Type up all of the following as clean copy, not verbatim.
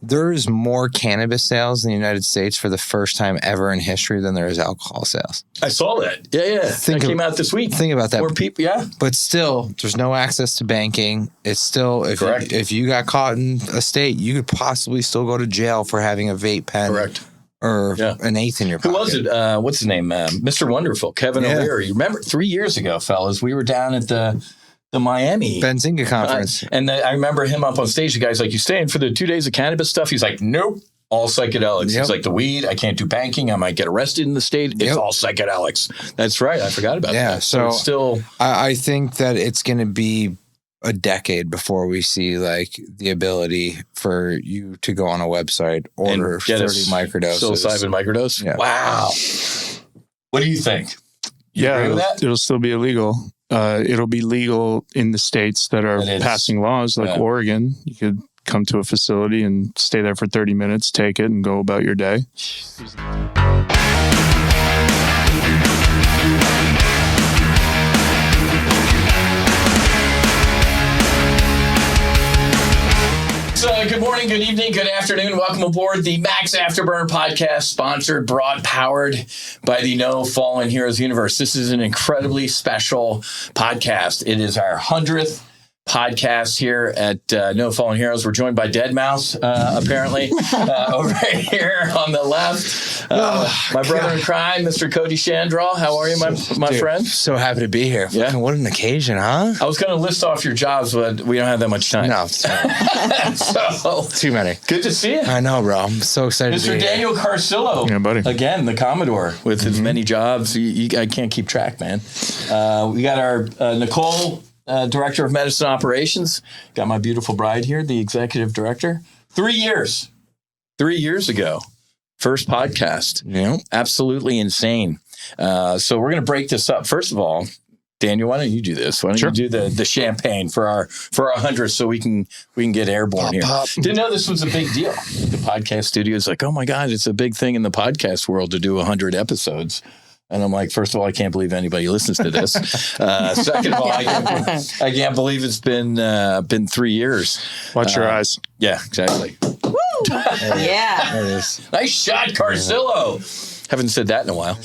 There's more cannabis sales in the United States for the first time ever in history than there is alcohol sales. I saw that. Yeah. That came out this week. Think about that. More people, yeah. But still, there's no access to banking. It's still, if you got caught in a state, you could possibly still go to jail for having a vape pen. Correct. Or an eighth in your pocket. Who was it? What's his name? Mr. Wonderful, Kevin O'Leary. You remember 3 years ago, fellas, we were down at the Miami Benzinga conference. And I remember him up on stage. The guy's like, you staying for the 2 days of cannabis stuff? He's like, nope, all psychedelics. He's like, the weed, I can't do banking. I might get arrested in the state. It's all psychedelics. That's right. I forgot about that. Yeah, so it's still... I think that it's going to be a decade before we see like the ability for you to go on a website, order 30 microdoses. Psilocybin microdose? Yeah. Wow. What do you think? You agree with that? It'll still be illegal. It'll be legal in the states that are passing laws like Oregon. You could come to a facility and stay there for 30 minutes, take it, and go about your day. Good morning, good evening, good afternoon. Welcome aboard the MAX Afterburner podcast, sponsored, brought, powered by the No Fallen Heroes universe. This is an incredibly special podcast. It is our 100th podcast here at No Fallen Heroes. We're joined by Deadmau5, apparently, over here on the left. My brother in crime, Mr. Cody Shandraw. How are you, my friend? So happy to be here. Yeah. What an occasion, huh? I was going to list off your jobs, but we don't have that much time. No. So, too many. Good to see you. I know, bro. I'm so excited to be Mr. here. Daniel Carcillo. Yeah, buddy. Again, the Commodore with his many jobs. I can't keep track, man. We got our Nicole, Director of Medicine Operations. Got my beautiful bride here, the Executive Director. 3 years. 3 years ago. First podcast. Yeah. Absolutely insane. So we're going to break this up. First of all, Daniel, why don't you do this? Why don't you do the champagne for our 100th so we can get airborne here? Didn't know this was a big deal. The podcast studio is like, oh my God, it's a big thing in the podcast world to do 100 episodes. And I'm like, first of all, I can't believe anybody listens to this. Second of all, I can't believe it's been 3 years. Watch your eyes. Yeah, exactly. Woo! Yeah. There it is. Nice shot, Carcillo. Haven't said that in a while.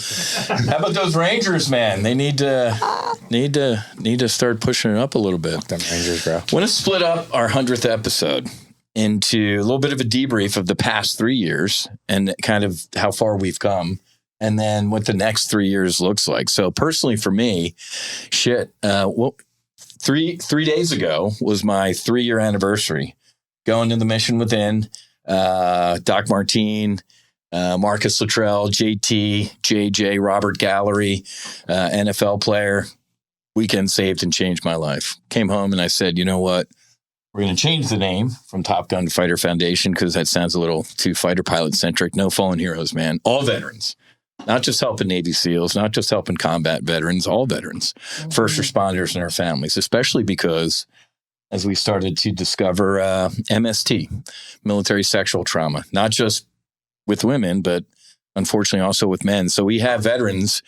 How about those Rangers, man? They need to start pushing it up a little bit. Them Rangers, bro. I want to split up our 100th episode into a little bit of a debrief of the past 3 years and kind of how far we've come, and then what the next 3 years looks like. So personally for me, 3 days ago was my 3-year anniversary. Going to the Mission Within, Doc Martine, Marcus Luttrell, JT, JJ, Robert Gallery, NFL player. Weekend saved and changed my life. Came home and I said, you know what? We're going to change the name from Top Gun Fighter Foundation because that sounds a little too fighter pilot centric. No fallen heroes, man. All veterans. Not just helping Navy SEALs, not just helping combat veterans, all veterans, first responders and their families, especially because as we started to discover MST, military sexual trauma, not just with women, but unfortunately also with men. So we have veterans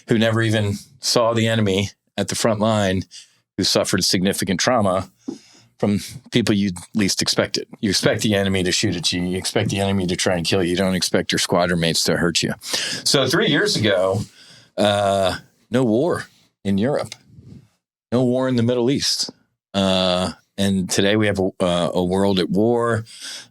who never even saw the enemy at the front line who suffered significant trauma from people you least expected. You expect the enemy to shoot at you. You expect the enemy to try and kill you. You don't expect your squadron mates to hurt you. So 3 years ago, no war in Europe, no war in the Middle East. And today we have a world at war.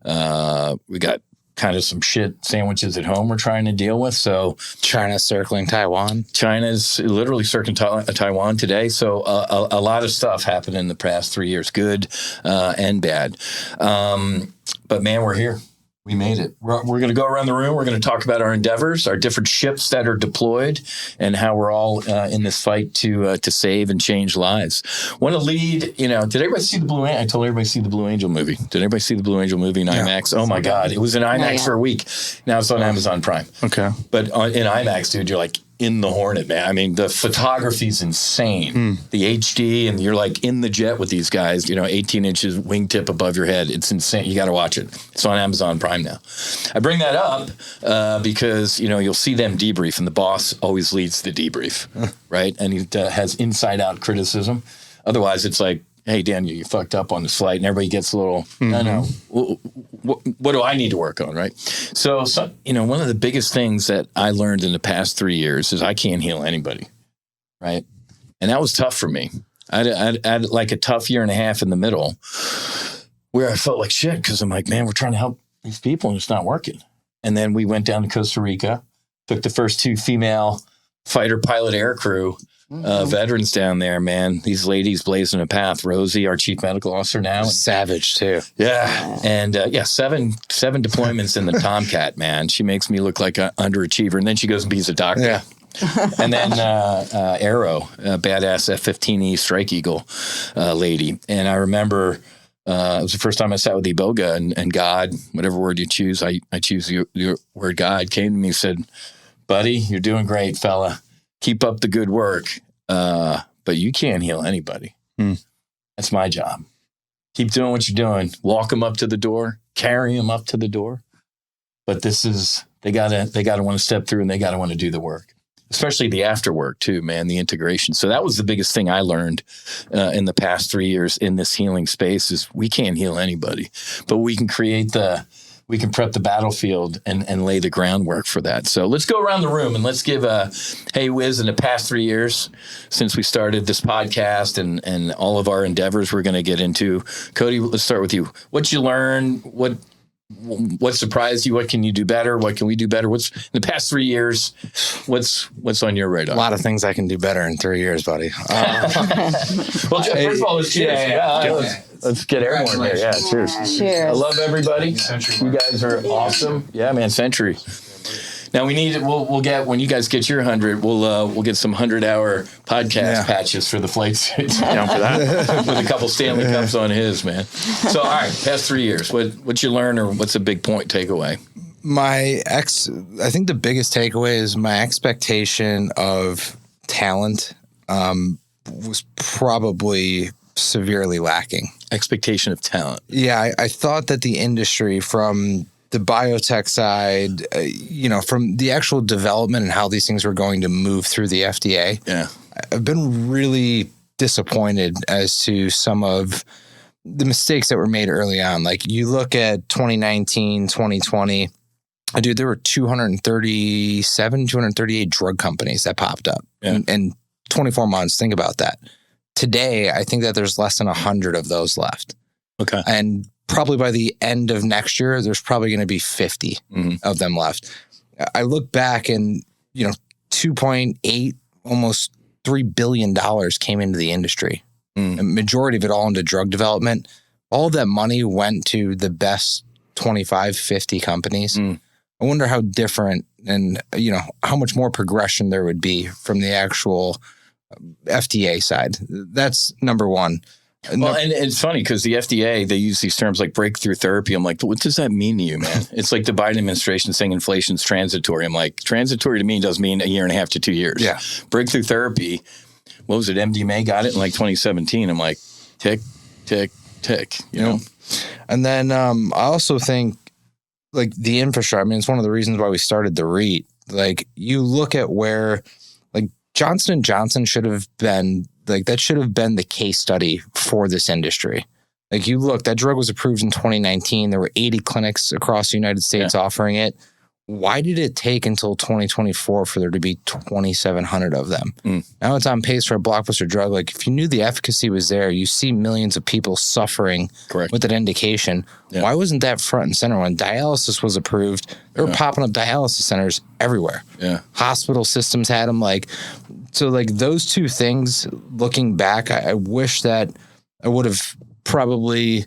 We got kind of some shit sandwiches at home we're trying to deal with. So China circling Taiwan. China's literally circling Taiwan today. So a lot of stuff happened in the past 3 years, good and bad. But man, we're here. We made it. We're going to go around the room. We're going to talk about our endeavors, our different ships that are deployed, and how we're all in this fight to save and change lives. Want to lead, did everybody see the Blue Angel? I told everybody to see the Blue Angel movie. Did everybody see the Blue Angel movie in IMAX? Oh, my God. It was in IMAX for a week. Now it's on Amazon Prime. Okay. But in IMAX, dude, you're like in the Hornet, man. I mean, the photography's insane. The HD, and you're like in the jet with these guys, 18 inches wingtip above your head. It's insane. You got to watch it. It's on Amazon Prime now. I bring that up because, you'll see them debrief, and the boss always leads the debrief, right? And he has inside-out criticism. Otherwise, it's like hey, Daniel, you fucked up on this flight, and everybody gets a little, no. What do I need to work on, right? So, one of the biggest things that I learned in the past 3 years is I can't heal anybody, right? And that was tough for me. I had like a tough year and a half in the middle where I felt like shit because I'm like, man, we're trying to help these people and it's not working. And then we went down to Costa Rica, took the first 2 female fighter pilot air crew veterans down there, man. These ladies blazing a path. Rosie, our chief medical officer now. Savage, too. Yeah. And, 7 deployments in the Tomcat, man. She makes me look like an underachiever. And then she goes and beats a doctor. Yeah. And then Arrow, badass F-15E Strike Eagle lady. And I remember it was the first time I sat with Iboga and God, whatever word you choose, I choose your word God, came to me and said, buddy, you're doing great, fella. Keep up the good work, but you can't heal anybody. That's my job. Keep doing what you're doing. Walk them up to the door, carry them up to the door. But they gotta want to step through and they gotta want to do the work, especially the after work too, man. The integration. So that was the biggest thing I learned in the past 3 years in this healing space is we can't heal anybody, but we can we can prep the battlefield and lay the groundwork for that. So let's go around the room and let's give hey, Whiz, in the past 3 years since we started this podcast and all of our endeavors we're going to get into. Cody, let's start with you. What you learn? What surprised you? What can you do better? What can we do better? What's in the past 3 years? What's on your radar? A lot of things I can do better in 3 years, buddy. Well, first of all, let's cheers. Let's get everyone here. Yeah, cheers. Cheers. I love everybody. You guys are awesome. Yeah, man, Century. Now we'll get, when you guys get your 100, we'll get some 100-hour podcast patches for the flight suits. Down for that. With a couple Stanley Cups on his, man. So, all right, past 3 years, what you learn or what's a big point takeaway? I think the biggest takeaway is my expectation of talent was probably severely lacking. Expectation of talent. Yeah, I thought that the industry from the biotech side, from the actual development and how these things were going to move through the FDA. Yeah. I've been really disappointed as to some of the mistakes that were made early on. Like you look at 2019, 2020, dude, there were 238 drug companies that popped up in 24 months. Think about that. Today, I think that there's less than 100 of those left. Okay. And probably by the end of next year, there's probably going to be 50 of them left. I look back and, 2.8, almost $3 billion came into the industry. A majority of it all into drug development. All of that money went to the best 25, 50 companies. I wonder how different and, how much more progression there would be from the actual FDA side. That's number one. Well, and it's funny because the FDA, they use these terms like breakthrough therapy. I'm like, what does that mean to you, man? It's like the Biden administration saying inflation's transitory. I'm like, transitory to me does mean a year and a half to 2 years. Yeah. Breakthrough therapy, what was it? MDMA got it in like 2017. I'm like, tick, tick, tick, you know? And then I also think like the infrastructure, I mean, it's one of the reasons why we started the REIT. Like you look at where like Johnson & Johnson should have been like, that should have been the case study for this industry. Like you look, that drug was approved in 2019. There were 80 clinics across the United States offering it. Why did it take until 2024 for there to be 2,700 of them? Now it's on pace for a blockbuster drug. Like if you knew the efficacy was there, you see millions of people suffering with that indication. Why wasn't that front and center? When dialysis was approved, there were popping up dialysis centers everywhere. Hospital systems had them. So those two things, looking back, I wish that I would have probably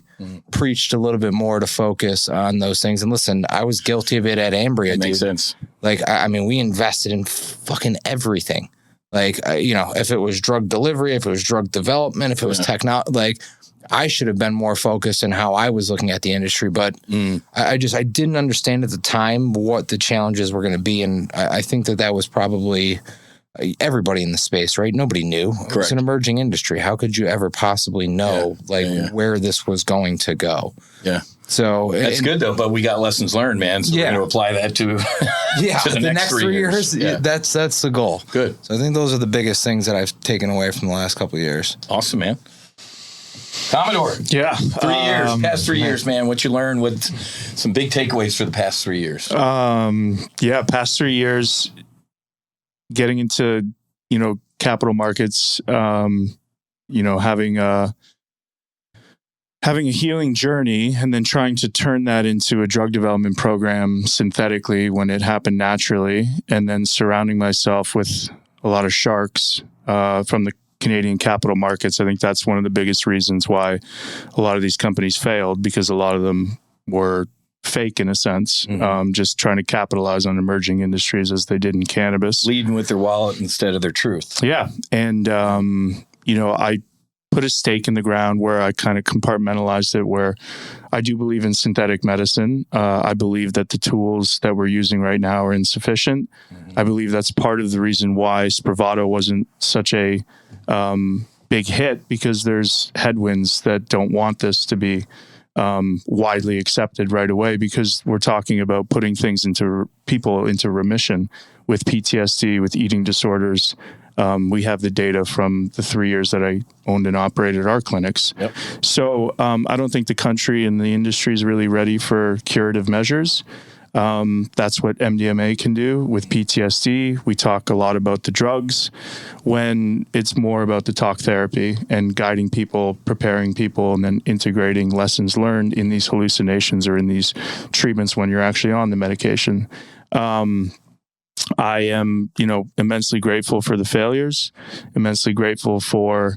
preached a little bit more to focus on those things. And listen, I was guilty of it at Ambria. That makes sense. Like, I mean, we invested in fucking everything. Like, if it was drug delivery, if it was drug development, if it was technology, like I should have been more focused in how I was looking at the industry. But I didn't understand at the time what the challenges were going to be. And I think that was probably everybody in the space, right? Nobody knew. Correct. It was an emerging industry. How could you ever possibly know where this was going to go? Yeah. So that's good though, but we got lessons learned, man. So we're going to apply that to, to the next 3 years. That's the goal. Good. So I think those are the biggest things that I've taken away from the last couple of years. Awesome, man. Commodore. Yeah. 3 years, past 3 years, man. What you learned, with some big takeaways for the past 3 years? Past 3 years, getting into, capital markets, having a healing journey and then trying to turn that into a drug development program synthetically when it happened naturally, and then surrounding myself with a lot of sharks from the Canadian capital markets. I think that's one of the biggest reasons why a lot of these companies failed, because a lot of them were fake in a sense, just trying to capitalize on emerging industries as they did in cannabis. Leading with their wallet instead of their truth. Yeah. And, I put a stake in the ground where I kind of compartmentalized it, where I do believe in synthetic medicine. I believe that the tools that we're using right now are insufficient. I believe that's part of the reason why Spravato wasn't such a big hit, because there's headwinds that don't want this to be widely accepted right away, because we're talking about putting things into people into remission with PTSD, with eating disorders. We have the data from the 3 years that I owned and operated our clinics. Yep. So I don't think the country and the industry is really ready for curative measures. That's what MDMA can do with PTSD. We talk a lot about the drugs when it's more about the talk therapy and guiding people, preparing people, and then integrating lessons learned in these hallucinations or in these treatments when you're actually on the medication. I am, immensely grateful for the failures, immensely grateful for,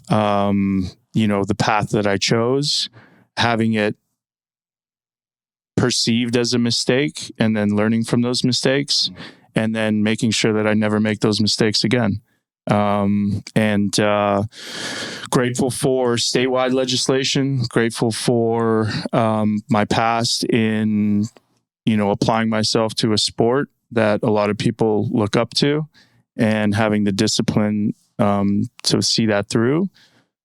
the path that I chose, having it perceived as a mistake and then learning from those mistakes and then making sure that I never make those mistakes again. And grateful for statewide legislation, grateful for my past in, applying myself to a sport that a lot of people look up to, and having the discipline to see that through,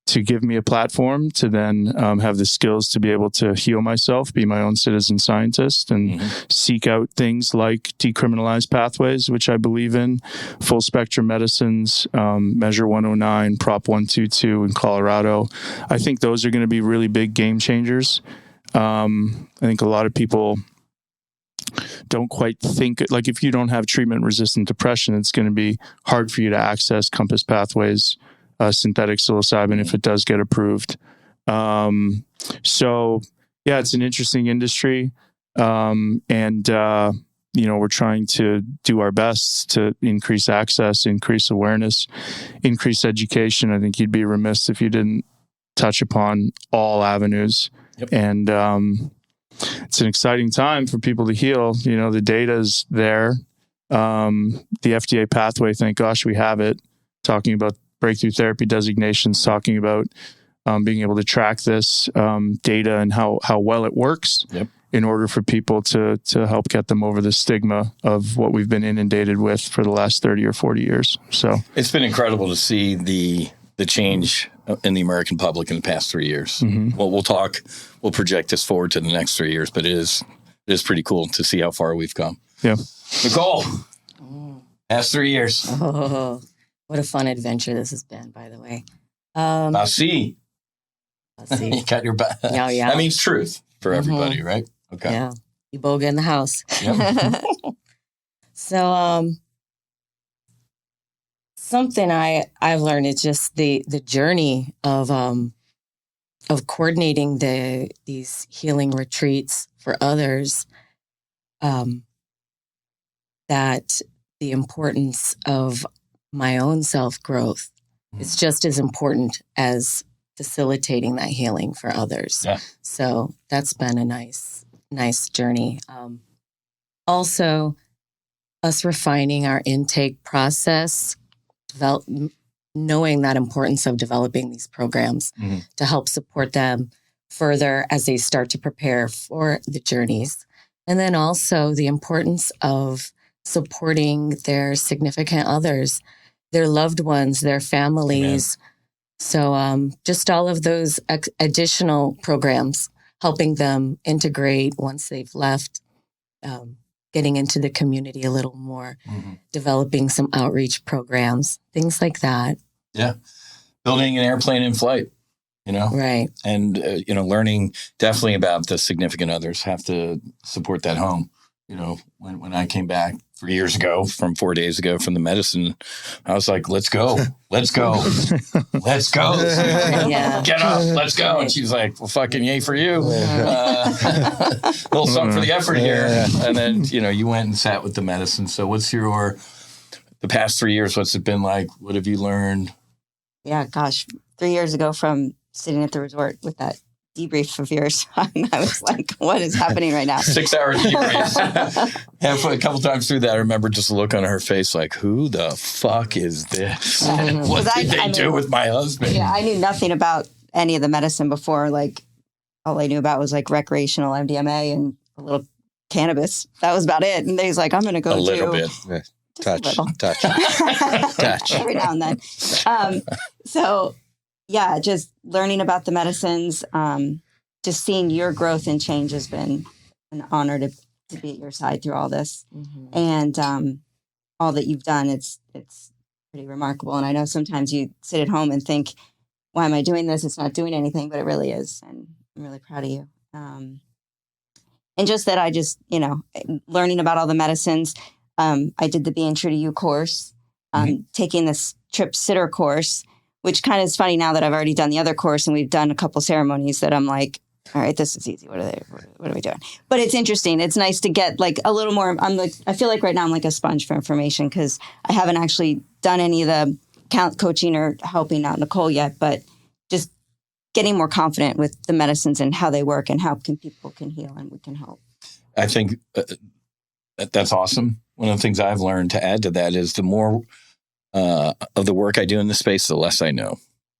to give me a platform to then have the skills to be able to heal myself, be my own citizen scientist, and seek out things like decriminalized pathways, which I believe in, full spectrum medicines, Measure 109, Prop 122 in Colorado. I think those are going to be really big game changers. I think a lot of people don't quite think, like, if you don't have treatment-resistant depression, it's going to be hard for you to access Compass Pathways, synthetic psilocybin, if it does get approved. So, yeah, it's an interesting industry. And we're trying to do our best to increase access, increase awareness, increase education. I think you'd be remiss if you didn't touch upon all avenues. Yep. And it's an exciting time for people to heal. The data's there. The FDA pathway, thank gosh we have it, talking about breakthrough therapy designations, talking about being able to track this data and how well it works in order for people to help get them over the stigma of what we've been inundated with for the last 30 or 40 years. So it's been incredible to see the change in the American public in the past 3 years. Well, we'll project this forward to the next 3 years, but it is pretty cool to see how far we've come. Yeah. Nicole, past 3 years. Oh, what a fun adventure this has been, by the way. I'll see. You got your back. Yeah. That means truth for everybody, right? Okay. Yeah. Iboga in the house. Yep. So, something I've learned is just the journey of coordinating these healing retreats for others. That the importance of my own self-growth is just as important as facilitating that healing for others. Yeah. So that's been a nice journey. Also, us refining our intake process, knowing that importance of developing these programs to help support them further as they start to prepare for the journeys. And then also the importance of supporting their significant others, their loved ones, their families. Amen. So just all of those additional programs, helping them integrate once they've left, getting into the community a little more, developing some outreach programs, things like that. Yeah. Building an airplane in flight. Right. And, learning definitely about the significant others, have to support that home. When I came back 4 days ago from the medicine, I was like, let's go. Let's go. Let's go. Yeah. Get up. Let's go. And she's like, well, fucking yay for you. Little something for the effort here. And then, you went and sat with the medicine. So what's the past 3 years, what's it been like? What have you learned? Yeah, gosh, 3 years ago from sitting at the resort with that debrief of yours, I was like, what is happening right now? 6 hour debrief. A couple times through that, I remember just a look on her face like, who the fuck is this? What did they do with my husband? Yeah, I knew nothing about any of the medicine before. Like, all I knew about was like recreational MDMA and a little cannabis. That was about it. And he's like, I'm going to go a little bit. Touch. Every now and then. So, yeah, just learning about the medicines, just seeing your growth and change has been an honor to be at your side through all this. Mm-hmm. And all that you've done, it's pretty remarkable. And I know sometimes you sit at home and think, why am I doing this? It's not doing anything, but it really is. And I'm really proud of you. And just that learning about all the medicines. I did the Being True to You course, taking this trip sitter course, which kind of is funny now that I've already done the other course and we've done a couple ceremonies that I'm like, all right, this is easy. What are we doing? But it's interesting. It's nice to get like a little more. I feel like right now I'm like a sponge for information because I haven't actually done any of the coaching or helping out Nicole yet, but just getting more confident with the medicines and how they work and how people can heal and we can help. I think that's awesome. One of the things I've learned to add to that is the more of the work I do in this space, the less I know.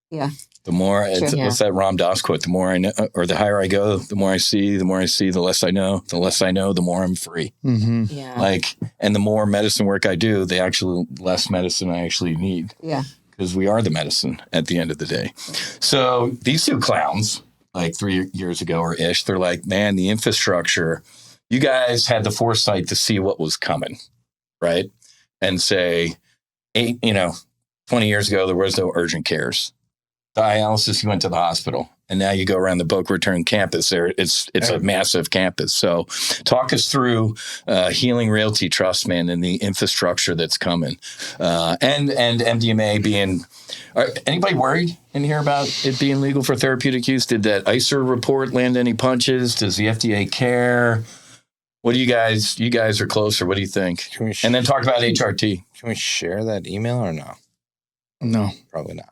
Yeah. The more, what's that Ram Dass quote? The more I know, or the higher I go, the more I see, the less I know. The less I know, the more I'm free. Mm-hmm. Yeah. And the more medicine work I do, the less medicine I actually need. Yeah. Because we are the medicine at the end of the day. So these two clowns, like 3 years ago or ish, they're like, man, the infrastructure, you guys had the foresight to see what was coming, right? And say, 20 years ago, there was no urgent cares. Dialysis, you went to the hospital. And now you go around the Boca Raton campus there. It's a massive campus. So talk us through Healing Realty Trust, man, and the infrastructure that's coming. And MDMA being... anybody worried in here about it being legal for therapeutic use? Did that ICER report land any punches? Does the FDA care? What do you guys are closer. What do you think? And then talk about HRT. Can we share that email or no? No. Probably not.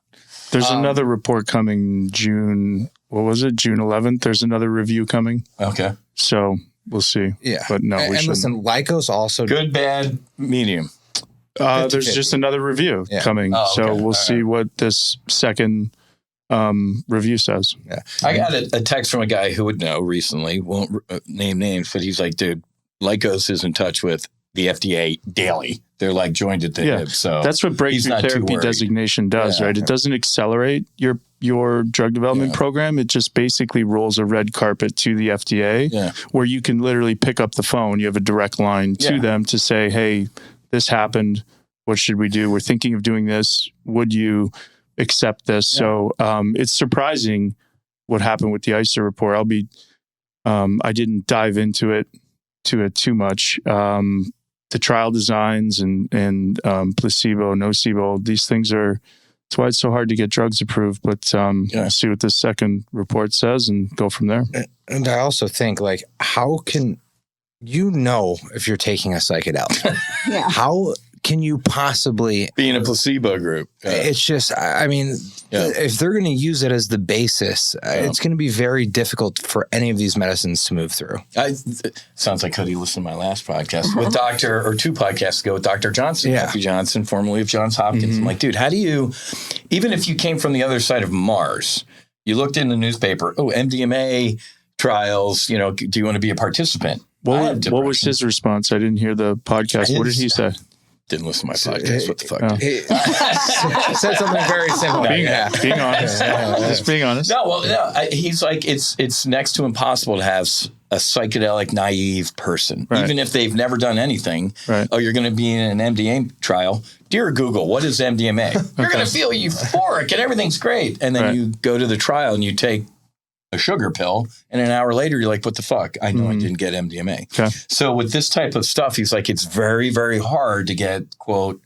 There's another report coming June 11th. There's another review coming. Okay. So we'll see. Yeah. But no, and listen, Lycos also... Good, bad, medium. There's just another review coming. Oh, okay. So we'll see what this second review says. Yeah. I got a text from a guy who would know recently, won't name names, but he's like, dude, Lycos is in touch with the FDA daily. They're like joined at the hip. So that's what breakthrough therapy designation does, right? It doesn't accelerate your drug development program. It just basically rolls a red carpet to the FDA where you can literally pick up the phone. You have a direct line to them to say, hey, this happened. What should we do? We're thinking of doing this. Would you accept this? Yeah. So it's surprising what happened with the ICER report. I didn't dive into it too much. The trial designs and placebo, nocebo, these things that's why it's so hard to get drugs approved. But we'll see what this second report says and go from there. And I also think, like, how can if you're taking a psychedelic? How can you possibly be in a placebo group? It's just, I mean, if they're going to use it as the basis, it's going to be very difficult for any of these medicines to move through. Sounds like Cody listened to my last podcast with two podcasts ago with Dr. Johnson, Matthew Johnson, formerly of Johns Hopkins. Mm-hmm. I'm like, dude, how do you, even if you came from the other side of Mars, you looked in the newspaper, MDMA trials, do you want to be a participant? What was his response? I didn't hear the podcast. What did he say? Didn't listen to my podcast. What the fuck? He said something very simple. Being honest. Just being honest. No, he's like, it's next to impossible to have a psychedelic naive person, Right. even if they've never done anything. Right. Oh, you're going to be in an MDMA trial. Dear Google, what is MDMA? You're going to feel euphoric and everything's great. And then Right. you go to the trial and you take a sugar pill, and an hour later, you're like, what the fuck? I know I didn't get MDMA. Okay. So with this type of stuff, he's like, it's very, very hard to get, quote,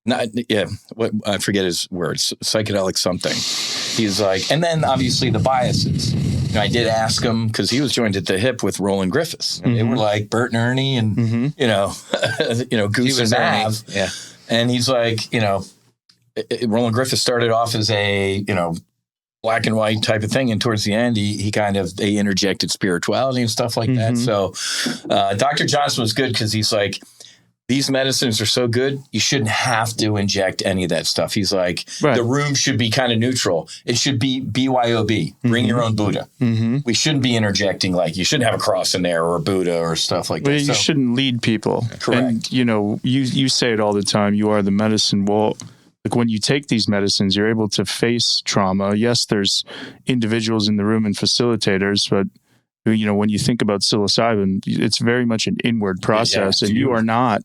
what I forget his words, psychedelic something. He's like, and then obviously the biases. I did ask him because he was joined at the hip with Roland Griffiths. And they were like Bert and Ernie and, Goose and Mav. Yeah. And he's like, Roland Griffiths started off as a, black and white type of thing. And towards the end, they interjected spirituality and stuff like that. So Dr. Johnson was good because he's like, these medicines are so good, you shouldn't have to inject any of that stuff. He's like, the room should be kind of neutral. It should be BYOB, bring your own Buddha. We shouldn't be interjecting, like, you shouldn't have a cross in there or a Buddha or stuff like that. You shouldn't lead people. Correct. And, you say it all the time, you are the medicine. Well, like when you take these medicines, you're able to face trauma. Yes, there's individuals in the room and facilitators, but when you think about psilocybin, it's very much an inward process, and you are not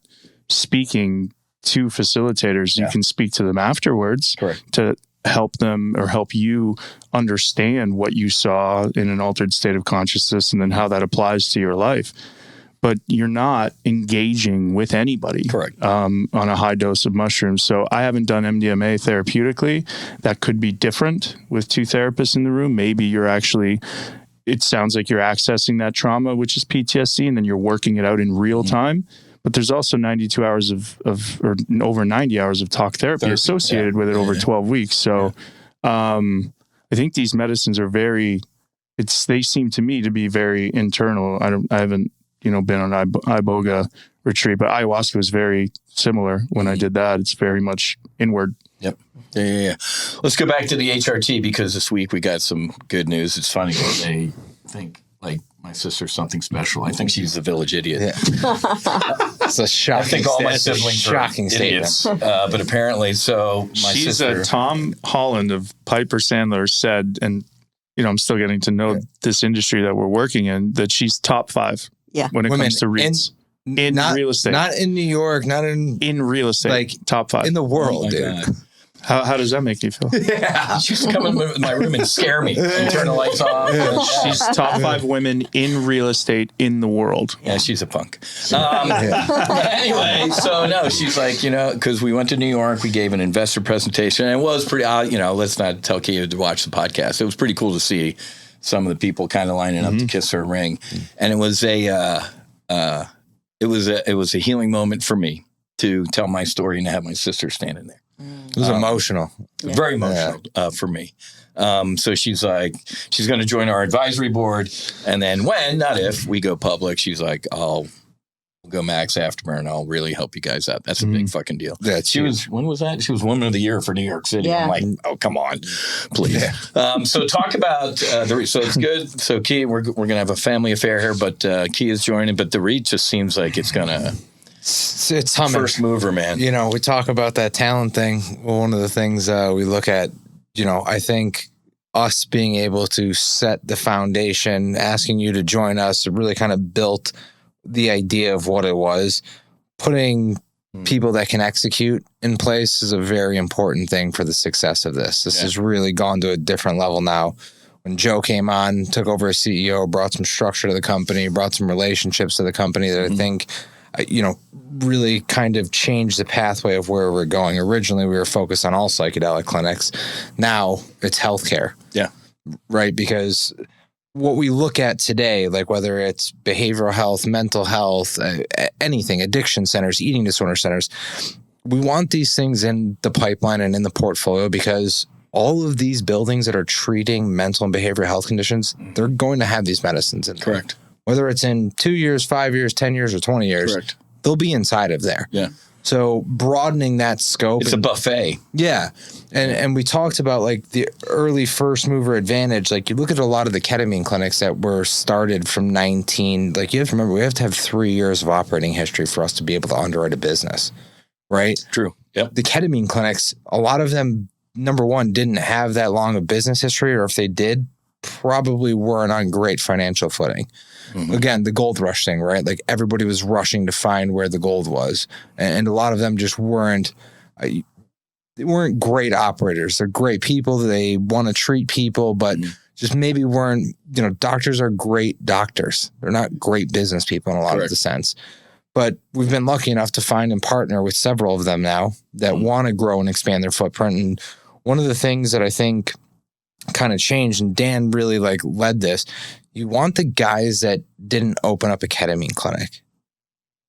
speaking to facilitators. You can speak to them afterwards to help them or help you understand what you saw in an altered state of consciousness and then how that applies to your life. But you're not engaging with anybody on a high dose of mushrooms. So I haven't done MDMA therapeutically. That could be different with two therapists in the room. Maybe you're actually... It sounds like you're accessing that trauma, which is PTSD, and then you're working it out in real time. But there's also 92 hours or over 90 hours of talk therapy associated with it over 12 weeks. So I think these medicines are they seem to me to be very internal. I haven't, been on iboga retreat, but ayahuasca was very similar when I did that. It's very much inward. Yep. Yeah. Let's go back to the HRT because this week we got some good news. It's funny that they think like my sister's something special. I think she's the village idiot. Yeah. It's a shocking. I think all my siblings shocking are idiots. But apparently, She's a Tom Holland of Piper Sandler said, and I'm still getting to know this industry that we're working in, that she's top 5 when it comes to REITs. In real estate. Not in New York, not in real estate. Like top 5. In the world, dude. God. How does that make you feel? She used to come in my room and scare me and turn the lights off. She's top 5 women in real estate in the world. Yeah, she's a punk. Anyway, she's like, because we went to New York, we gave an investor presentation, and it was pretty, let's not tell Kia to watch the podcast. It was pretty cool to see some of the people kind of lining up to kiss her ring. And it was it was a healing moment for me to tell my story and to have my sister standing there. It was emotional. Very emotional for me. So she's like, she's going to join our advisory board. And then not if we go public, she's like, I'll go MAX Afterburner and I'll really help you guys out. That's a big fucking deal. When was that? She was Woman of the Year for New York City. Yeah. I'm like, oh, come on, please. So talk about so it's good. So Kia, we're going to have a family affair here, but Kia's joining, but the REIT just seems like it's going to, it's humming. First mover, man. We talk about that talent thing. Well, one of the things we look at, I think us being able to set the foundation, asking you to join us, it really kind of built the idea of what it was. Putting people that can execute in place is a very important thing for the success of this. This has really gone to a different level now. When Joe came on, took over as CEO, brought some structure to the company, brought some relationships to the company that I think really kind of changed the pathway of where we're going. Originally, we were focused on all psychedelic clinics. Now it's healthcare. Yeah. Right. Because what we look at today, like whether it's behavioral health, mental health, anything, addiction centers, eating disorder centers, we want these things in the pipeline and in the portfolio because all of these buildings that are treating mental and behavioral health conditions, they're going to have these medicines in there. Correct. Whether it's in 2 years, 5 years, 10 years, or 20 years, Correct. They'll be inside of there. Yeah. So broadening that scope. It's a buffet. Yeah. And we talked about like the early first mover advantage. Like you look at a lot of the ketamine clinics that were started from 19, like you have to remember, we have to have 3 years of operating history for us to be able to underwrite a business. Right? True. Yep. The ketamine clinics, a lot of them, number one, didn't have that long of business history, or if they did, probably weren't on great financial footing. Mm-hmm. Again, the gold rush thing, right? Like everybody was rushing to find where the gold was. And a lot of them just weren't, they weren't great operators. They're great people. They want to treat people, but just maybe weren't, doctors are great doctors. They're not great business people in a lot of the sense. But we've been lucky enough to find and partner with several of them now that want to grow and expand their footprint. And one of the things that I think kind of changed, and Dan really led this, you want the guys that didn't open up a ketamine clinic.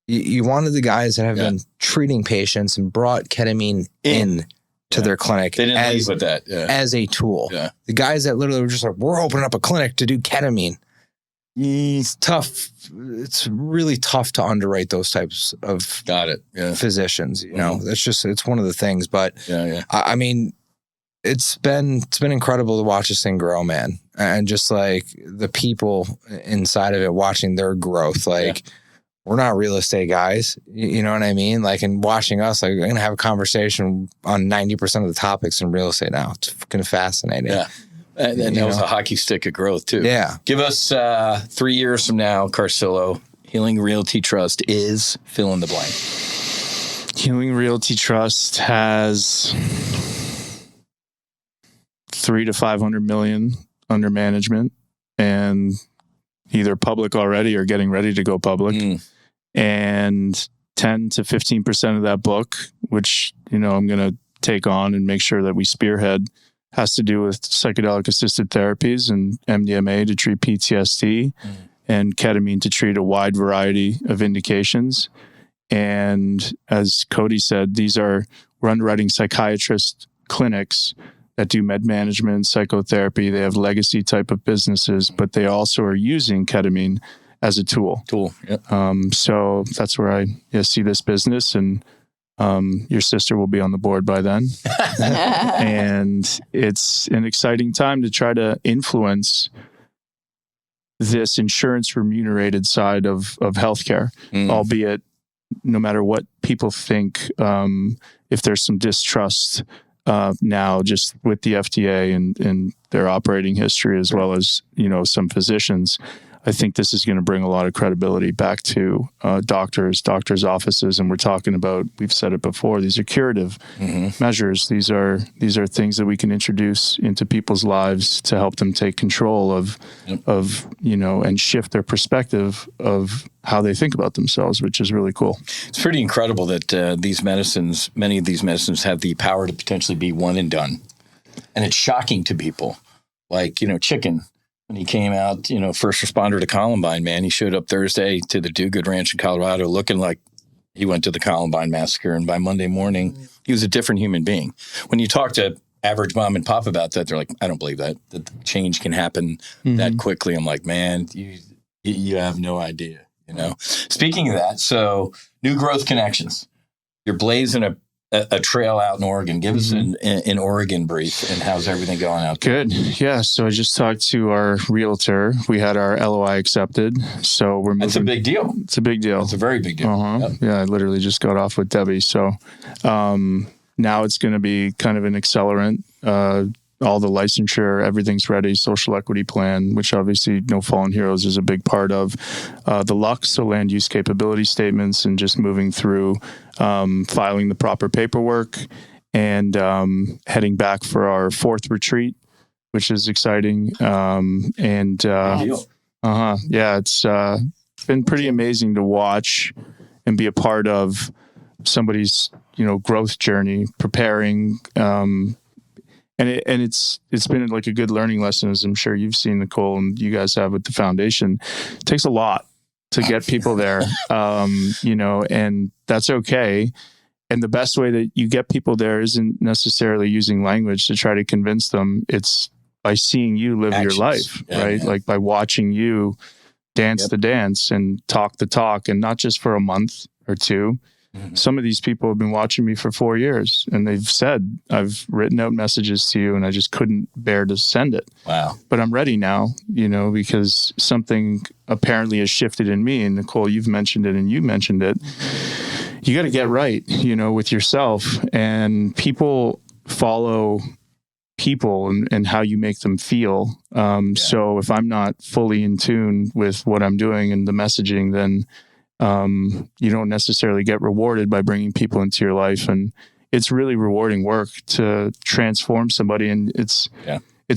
You wanted the guys that have been treating patients and brought ketamine in to their clinic. They didn't leave with that. As a tool. Yeah. The guys that literally were just like, we're opening up a clinic to do ketamine. It's tough. It's really tough to underwrite those types of physicians. It's one of the things. But I mean, it's been incredible to watch this thing grow, man. And just the people inside of it, watching their growth. We're not real estate guys, you know what I mean? And watching us, we're going to have a conversation on 90% of the topics in real estate now. It's fucking fascinating. Yeah. And that was a hockey stick of growth too. Yeah. Give us 3 years from now, Carcillo, Healing Realty Trust is fill in the blank. Healing Realty Trust has $300 to $500 million under management and either public already or getting ready to go public. And 10 to 15% of that book, which, I'm going to take on and make sure that we spearhead, has to do with psychedelic assisted therapies and MDMA to treat PTSD and ketamine to treat a wide variety of indications. And as Cody said, we're underwriting psychiatrist clinics that do med management, psychotherapy. They have legacy type of businesses, but they also are using ketamine as a tool. Yep. So that's where I see this business, and your sister will be on the board by then. And it's an exciting time to try to influence this insurance remunerated side of healthcare, albeit no matter what people think, if there's some distrust now just with the FDA and their operating history, as well as, some physicians, I think this is going to bring a lot of credibility back to doctors' offices. And we're talking about, we've said it before, these are curative measures. These are things that we can introduce into people's lives to help them take control of and shift their perspective of how they think about themselves, which is really cool. It's pretty incredible that many of these medicines have the power to potentially be one and done. And it's shocking to people. Chicken. When he came out, first responder to Columbine, man, he showed up Thursday to the Do Good Ranch in Colorado looking like he went to the Columbine massacre. And by Monday morning, he was a different human being. When you talk to average mom and pop about that, they're like, I don't believe that change can happen that quickly. I'm like, man, you have no idea, Speaking of that, so New Growth Connections. You're blazing a trail out in Oregon. Give us an Oregon brief, and how's everything going out there? Good. Yeah. So I just talked to our realtor. We had our LOI accepted. So we're moving. That's a big deal. It's a big deal. It's a very big deal. Yep. Yeah. I literally just got off with Debbie. So now it's going to be kind of an accelerant. All the licensure, everything's ready, social equity plan, which obviously No Fallen Heroes is a big part of. The LUC, so land use capability statements, and just moving through filing the proper paperwork and heading back for our 4th retreat, which is exciting. It's been pretty amazing to watch and be a part of somebody's, growth journey, preparing, And it's been like a good learning lesson, as I'm sure you've seen, Nicole, and you guys have with the foundation. It takes a lot to get people there, and that's okay. And the best way that you get people there isn't necessarily using language to try to convince them. It's by seeing you live your life, right? Yeah. Like by watching you dance the dance and talk the talk, and not just for a month or two. Mm-hmm. Some of these people have been watching me for 4 years, and they've said, I've written out messages to you and I just couldn't bear to send it. Wow. But I'm ready now, because something apparently has shifted in me. And Nicole, you've mentioned it and you mentioned it. You got to get right, with yourself, and people follow people and how you make them feel. So if I'm not fully in tune with what I'm doing and the messaging, then you don't necessarily get rewarded by bringing people into your life. And it's really rewarding work to transform somebody. And it's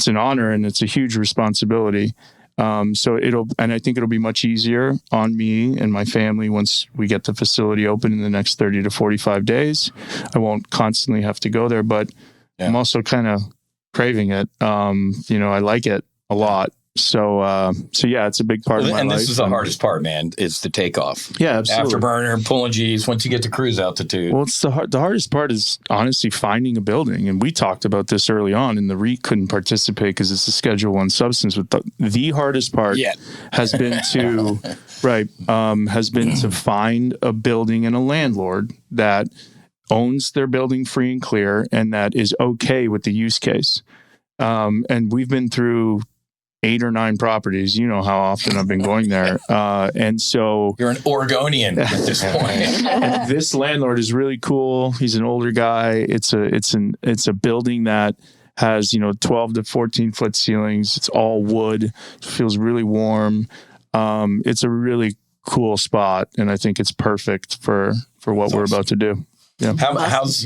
an honor and it's a huge responsibility. So I think it'll be much easier on me and my family once we get the facility open in the next 30 to 45 days. I won't constantly have to go there, but I'm also kind of craving it. I like it a lot. So yeah, it's a big part of my life. And this is the hardest part, man. It's the takeoff. Yeah, absolutely. Afterburner, pulling G's, once you get to cruise altitude. Well, it's the hardest part is honestly finding a building. And we talked about this early on, and the REIT couldn't participate because it's a Schedule I substance. But the hardest part has been to find a building and a landlord that owns their building free and clear and that is okay with the use case. And we've been through 8 or 9 properties. You know how often I've been going there. And so you're an Oregonian at this point. And this landlord is really cool. He's an older guy. It's a building that has, 12 to 14 foot ceilings. It's all wood. It feels really warm. It's a really cool spot. And I think it's perfect for what we're about to do. Yeah. How's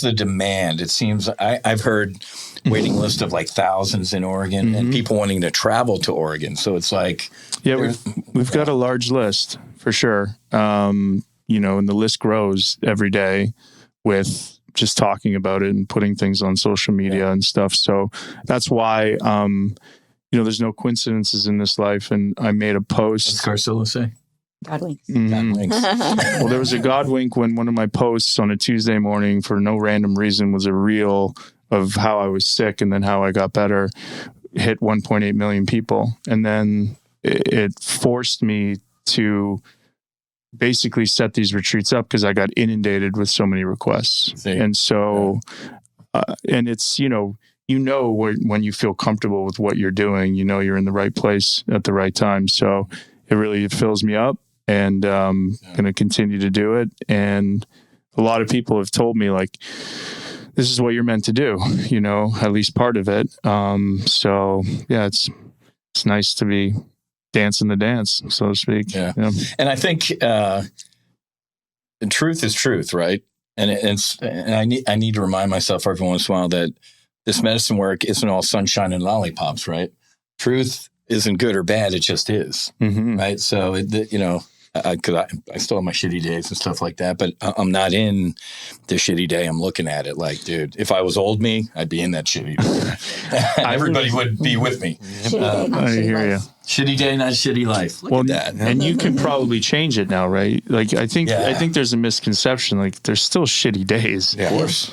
the demand? It seems I've heard waiting list of like thousands in Oregon and people wanting to travel to Oregon. So it's like, we've got a large list for sure. And the list grows every day with just talking about it and putting things on social media and stuff. So that's why, there's no coincidences in this life. And I made a post. What's Carcillo say? God winks. God winks. Well, there was a God wink when one of my posts on a Tuesday morning for no random reason was a reel of how I was sick and then how I got better, hit 1.8 million people. And then it forced me to basically set these retreats up because I got inundated with so many requests. And so, and it's, when you feel comfortable with what you're doing, you're in the right place at the right time. So it fills me up. And going to continue to do it. And a lot of people have told me, like, this is what you're meant to do, at least part of it. So, yeah, it's nice to be dancing the dance, so to speak. Yeah. And I think truth is truth, right? And I need to remind myself every once in a while that this medicine work isn't all sunshine and lollipops, right? Truth isn't good or bad. It just is. Right. So, because I still have my shitty days and stuff like that, but I'm not in the shitty day. I'm looking at it like, dude, if I was old me, I'd be in that shitty day. Everybody would be with me. I hear you. Shitty day, not shitty life. Look at that. And you can probably change it now, right? Like, I think there's a misconception. Like, there's still shitty days. Yeah. Of course.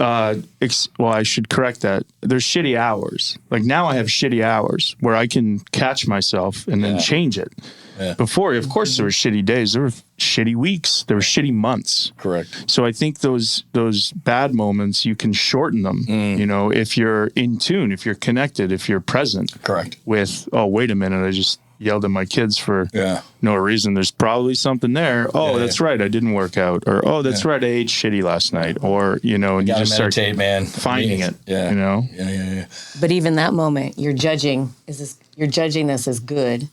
Well, I should correct that. There's shitty hours. Like, now I have shitty hours where I can catch myself and then change it. Yeah. Before, of course, there were shitty days. There were shitty weeks. There were shitty months. Correct. So I think those bad moments, you can shorten them. If you're in tune, if you're connected, if you're present. Correct. With, oh, wait a minute, I just yelled at my kids for no reason. There's probably something there. Oh, that's right, I didn't work out. Or, oh, that's right, I ate shitty last night. Or, and you just meditate, start finding it. Yeah. Yeah. But even that moment, you're judging this as good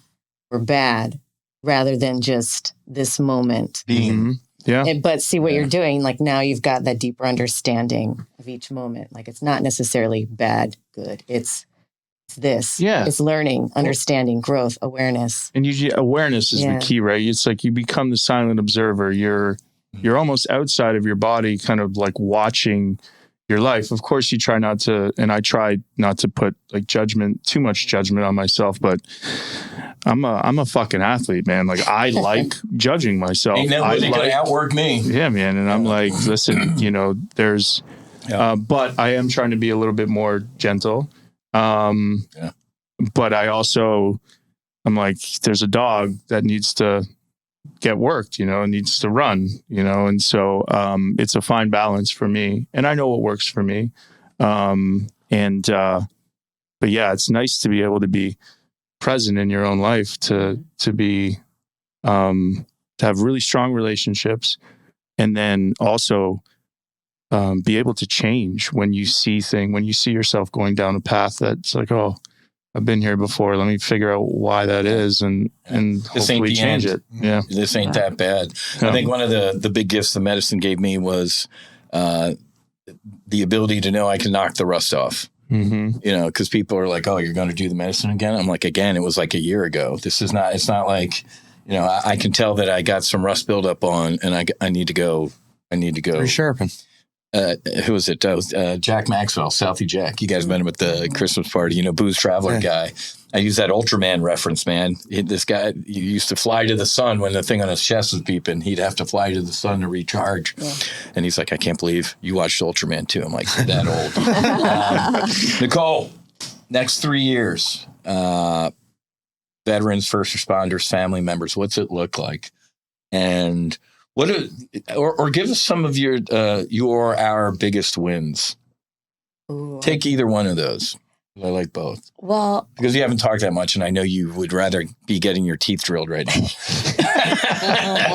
or bad rather than just this moment. But see what you're doing, like now you've got that deeper understanding of each moment. Like it's not necessarily bad, good. It's this. Yeah. It's learning, understanding, growth, awareness. And usually awareness is the key, right? It's like you become the silent observer. You're almost outside of your body, kind of like watching your life. Of course, you try not to, and I try not to put like too much judgment on myself, but I'm a fucking athlete, man. Like I like judging myself. Ain't nobody gonna outwork me. Yeah, man. And I'm like, listen, there's, but I am trying to be a little bit more gentle. But I'm like, there's a dog that needs to get worked, and needs to run, and so it's a fine balance for me, and I know what works for me. But yeah, it's nice to be able to be present in your own life, to be to have really strong relationships, and then also be able to change when you see yourself going down a path that's like, oh, I've been here before. Let me figure out why that is and hopefully change it. Yeah. This ain't that bad. I think one of the big gifts the medicine gave me was the ability to know I can knock the rust off. Mm-hmm. You know, because people are like, oh, you're going to do the medicine again? I'm like, again, it was like a year ago. It's not like, you know, I can tell that I got some rust buildup on and I need to go. Resharpen. Who was it? Jack Maxwell, Southie Jack. You guys met him at the Christmas party, you know, Booze Traveler guy. I use that Ultraman reference, man. This guy, he used to fly to the sun when the thing on his chest was beeping. He'd have to fly to the sun to recharge. Yeah. And he's like, I can't believe you watched Ultraman too. I'm like, that old. Nicole, next 3 years, veterans, first responders, family members, what's it look like? And or give us some of our biggest wins. Ooh. Take either one of those. I like both. Well, because you haven't talked that much, and I know you would rather be getting your teeth drilled right now.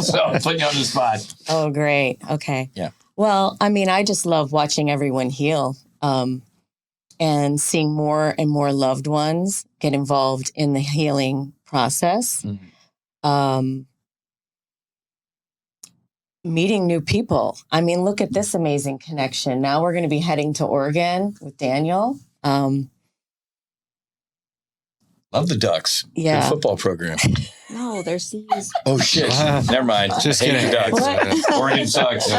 So I'm putting you on the spot. Oh, great. Okay. Yeah. Well, I mean, I just love watching everyone heal and seeing more and more loved ones get involved in the healing process. Mm-hmm. Meeting new people. I mean, look at this amazing connection. Now we're going to be heading to Oregon with Daniel. Love the Ducks. Yeah. Good football program. No, they're C's. Oh, shit. Never mind. Just hate kidding. the Ducks. What? Oregon sucks.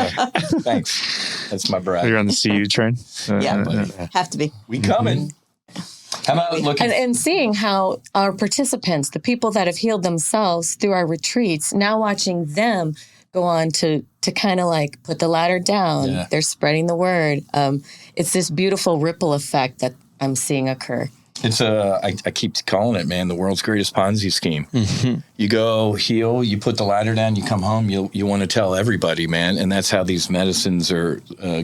Thanks. That's my brag. You're on the CU train? Have to be. We coming. How about looking? And seeing how our participants, the people that have healed themselves through our retreats, now watching them go on to kind of like put the ladder down. Yeah. They're spreading the word. It's this beautiful ripple effect that I'm seeing occur. It's I keep calling it, man, the world's greatest Ponzi scheme. Mm-hmm. You go heal, you put the ladder down, you come home, you want to tell everybody, man, and that's how these medicines are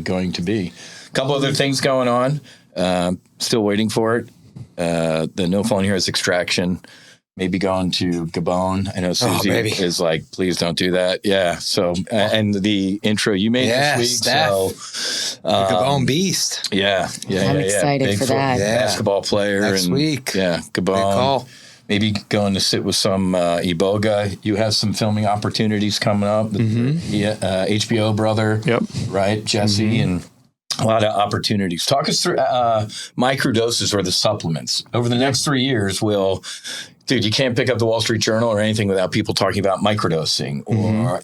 going to be. A couple other things going on. Still waiting for it. The No Phone Heroes extraction. Maybe going to Gabon. I know Suzi is like, please don't do that. Yeah. So, and the intro you made this week. Steph. So, Gabon Beast. Yeah. I'm excited Big for that. basketball player. Next week. Yeah. Gabon. Maybe going to sit with some Iboga. You have some filming opportunities coming up. Mm-hmm. HBO brother. Yep. Right. Jesse and a lot of opportunities. Talk us through microdoses or the supplements. Over the next 3 years, dude, you can't pick up the Wall Street Journal or anything without people talking about microdosing.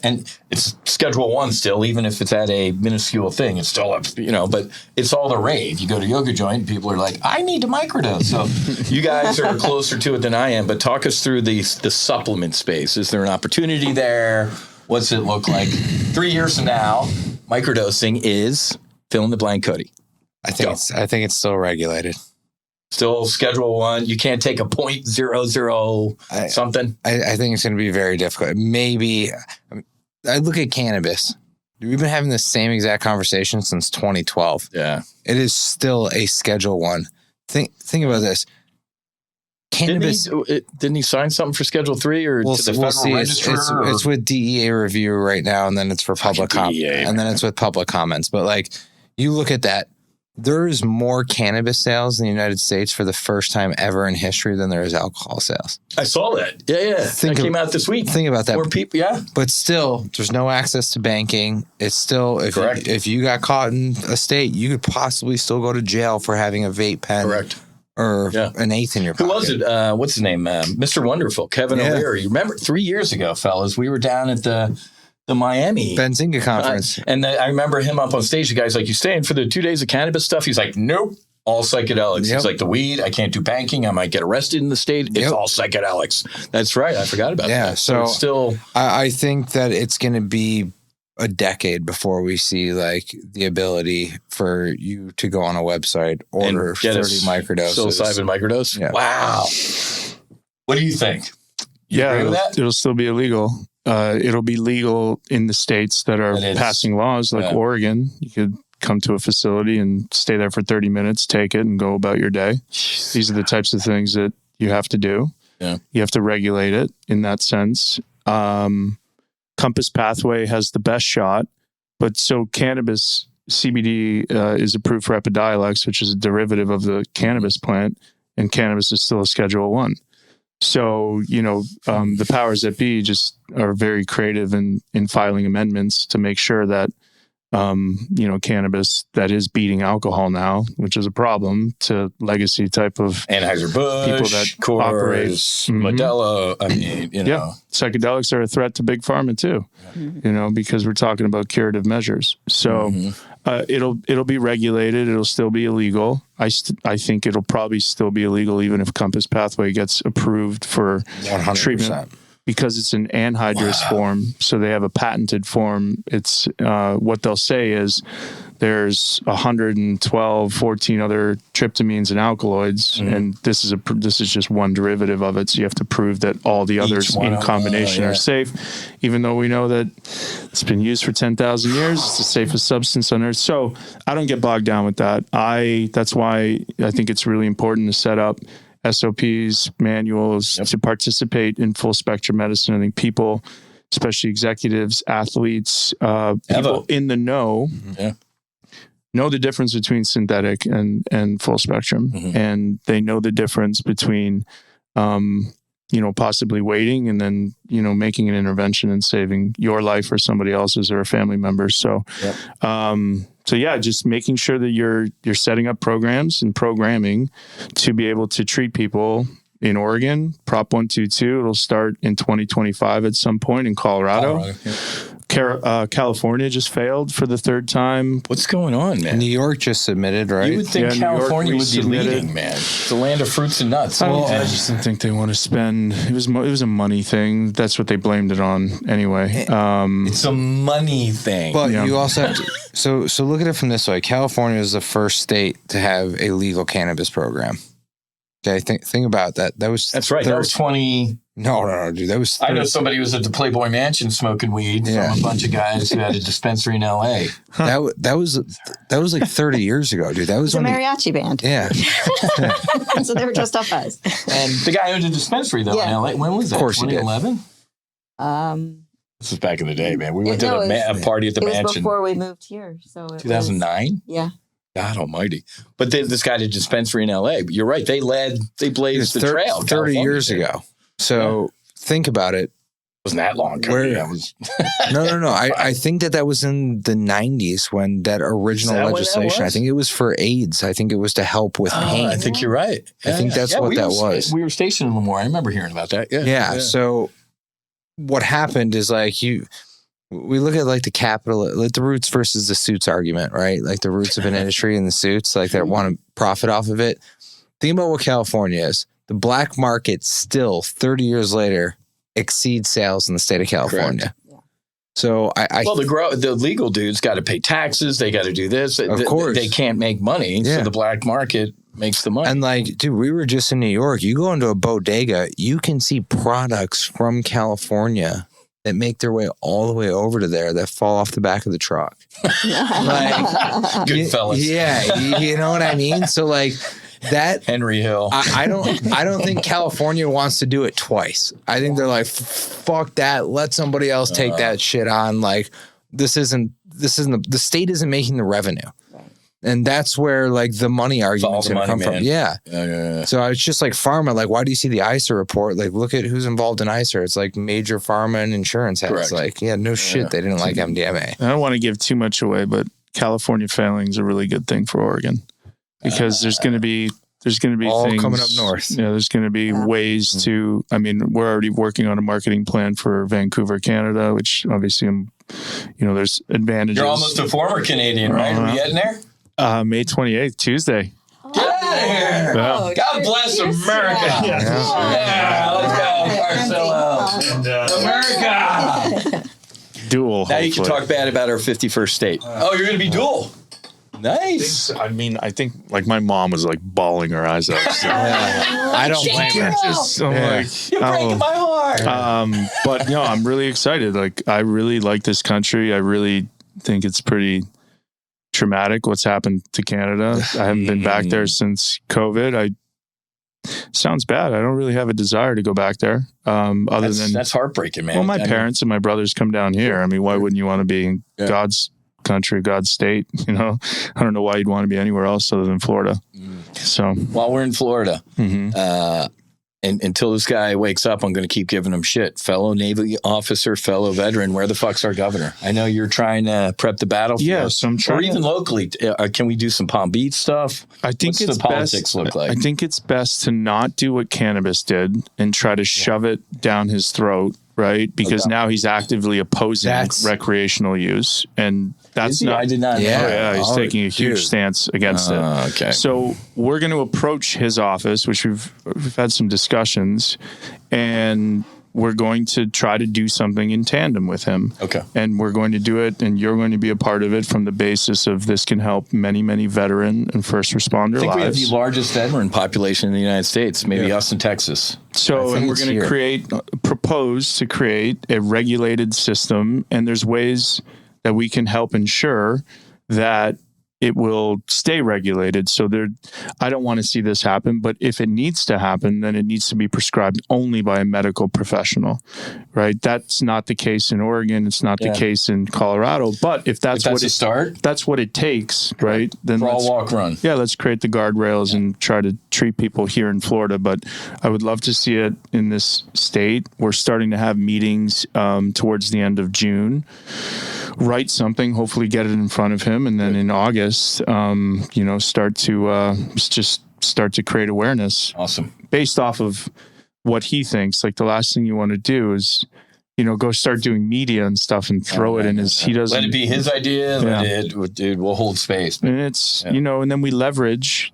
And it's Schedule 1 still, even if it's at a minuscule thing. It's still up, but it's all the rave. You go to Yoga Joint, and people are like, I need to microdose. So you guys are closer to it than I am. But talk us through the supplement space. Is there an opportunity there? What's it look like? 3 years from now, microdosing is fill in the blank, Cody. I think it's still regulated. Still Schedule 1. You can't take a 0.00 something. I think it's going to be very difficult. Maybe I look at cannabis. We've been having the same exact conversation since 2012. Yeah, it is still a Schedule 1. Think about this. Cannabis. Didn't he sign something for Schedule 3 or we'll see. It's with DEA review right now, and then it's for public comment, and then it's with public comments. But like, you look at that. There's more cannabis sales in the United States for the first time ever in history than there is alcohol sales. I saw that. Yeah. That came out this week. Think about that. More people, yeah. But still, there's no access to banking. It's still, if you got caught in a state, you could possibly still go to jail for having a vape pen. Correct. Or an eighth in your pocket. Who was it? What's his name? Mr. Wonderful, Kevin O'Leary. Remember 3 years ago, fellas, we were down at the Miami Benzinga conference. And I remember him up on stage. The guy's like, you staying for the 2 days of cannabis stuff? He's like, nope, all psychedelics. Yep. He's like, the weed, I can't do banking. I might get arrested in the state. It's all psychedelics. That's right. I forgot about that. Yeah. So it's still, I think that it's going to be a decade before we see like the ability for you to go on a website, order 30 microdoses. Psilocybin microdose? Yeah. Wow. What do you think? You agree with that? It'll still be illegal. It'll be legal in the states that are passing laws like Oregon. You could come to a facility and stay there for 30 minutes, take it, and go about your day. These are the types of things that you have to do. Yeah. You have to regulate it in that sense. Compass Pathway has the best shot, but so cannabis CBD is approved for Epidiolex, which is a derivative of the cannabis plant, and cannabis is still a Schedule 1. So, the powers that be just are very creative in filing amendments to make sure that, cannabis that is beating alcohol now, which is a problem to legacy type of Anheuser-Busch, people that operate. Modelo. I mean, Yeah. Psychedelics are a threat to big pharma too, because we're talking about curative measures. So it'll be regulated. It'll still be illegal. I think it'll probably still be illegal even if Compass Pathway gets approved for 100%. treatment. Because it's an anhydrous form, so they have a patented form. It's what they'll say is there's 112, 14 other tryptamines and alkaloids, and this is just one derivative of it. So you have to prove that all the others in combination are safe, even though we know that it's been used for 10,000 years. It's the safest substance on earth. So I don't get bogged down with that. That's why I think it's really important to set up SOPs, manuals to participate in full spectrum medicine. I think people, especially executives, athletes, people in the know, know the difference between synthetic and full spectrum. And they know the difference between, possibly waiting and then, making an intervention and saving your life or somebody else's or a family member. So, just making sure that you're setting up programs and programming to be able to treat people in Oregon. Prop 122, it'll start in 2025 at some point in Colorado. California just failed for the third time. What's going on, man? New York just submitted, right? You would think California would be leading, man. It's the land of fruits and nuts. I just don't think they want to spend. It was a money thing. That's what they blamed it on anyway. It's a money thing. But you also have to, so look at it from this way. California is the first state to have a legal cannabis program. Okay, think about that. That's right. That was 20. No, dude. That was. I know somebody who was at the Playboy Mansion smoking weed from a bunch of guys who had a dispensary in L.A. That was like 30 years ago, dude. That was a mariachi band. Yeah. So they were dressed up as. And the guy owned a dispensary though in L.A. When was that? Of course, 2011. This was back in the day, man. We went to a party at the mansion. It was before we moved here, so 2009. Yeah. God almighty. But this guy had a dispensary in L.A. But you're right. They blazed the trail. 30 years ago. So think about it. Wasn't that long ago? No. I think that was in the 90s when that original legislation, I think it was for AIDS. I think it was to help with pain. I think you're right. I think that's what that was. We were stationed in Lemoore. I remember hearing about that. Yeah. So what happened is we look at the capital, the roots versus the suits argument, right? Like the roots of an industry and the suits, that want to profit off of it. Think about what California is. The black market still 30 years later exceeds sales in the state of California. Yeah. So the legal dudes got to pay taxes. They got to do this. Of course. They can't make money. Yeah. So the black market makes the money. And dude, we were just in New York. You go into a bodega, you can see products from California that make their way all the way over to there that fall off the back of the truck. Good fellas. Yeah. You know what I mean? So that Henry Hill. I don't think California wants to do it twice. I think they're like, fuck that. Let somebody else take that shit on. The state isn't making the revenue. Right. And that's where the money argument's going to come from. Yeah. So it's just pharma. Why do you see the ICER report? Look at who's involved in ICER. It's major pharma and insurance heads. No shit. They didn't like MDMA. I don't want to give too much away, but California failing is a really good thing for Oregon. Because there's going to be all things coming up north. Yeah, there's going to be ways to. I mean, we're already working on a marketing plan for Vancouver, Canada, which obviously, there's advantages. You're almost a former Canadian, right? Are we getting there? May 28th, Tuesday. Get out of here! Oh, God bless America! Let's go, Carcillo. America. Dual. Now you can talk bad about our 51st state. You're going to be dual. Nice. I mean, I think my mom was bawling her eyes out. So. I don't blame her. You're breaking my heart. But I'm really excited. I really like this country. I really think it's pretty traumatic what's happened to Canada. I haven't been back there since COVID. Sounds bad. I don't really have a desire to go back there. That's heartbreaking, man. Well, my parents and my brothers come down here. I mean, why wouldn't you want to be in God's country, God's state. You know, I don't know why you'd want to be anywhere else other than Florida. So while we're in Florida, and until this guy wakes up, I'm going to keep giving him shit. Fellow Navy officer, fellow veteran, where the fuck's our governor? I know you're trying to prep the battlefield. Yeah, so I'm trying. Or even locally, can we do some Palm Beach stuff? I think What's the politics look like? I think it's best to not do what cannabis did and try to shove it down his throat, right? Because now he's actively opposing recreational use, and that's not. I did not. Yeah, oh, yeah, he's taking a huge stance against it. Okay. So we're going to approach his office, which we've had some discussions, and we're going to try to do something in tandem with him. Okay. And we're going to do it, and you're going to be a part of it from the basis of this can help many, many veteran and first responder I think lives. we have the largest veteran population in the United States, maybe us in Texas. So, and we're going to propose to create a regulated system, and there's ways that we can help ensure that it will stay regulated. So I don't want to see this happen, but if it needs to happen, then it needs to be prescribed only by a medical professional, right? That's not the case in Oregon. It's not the case in Colorado. But if that's what it takes, right? Then crawl, walk, run. Yeah, let's create the guardrails and try to treat people here in Florida. But I would love to see it in this state. We're starting to have meetings towards the end of June. Write something, hopefully get it in front of him, and then in August, start to create awareness. Awesome. Based off of what he thinks. Like the last thing you want to do is, go start doing media and stuff and throw it in his. He doesn't. Let it be his idea. Dude, we'll hold space. And it's and then we leverage.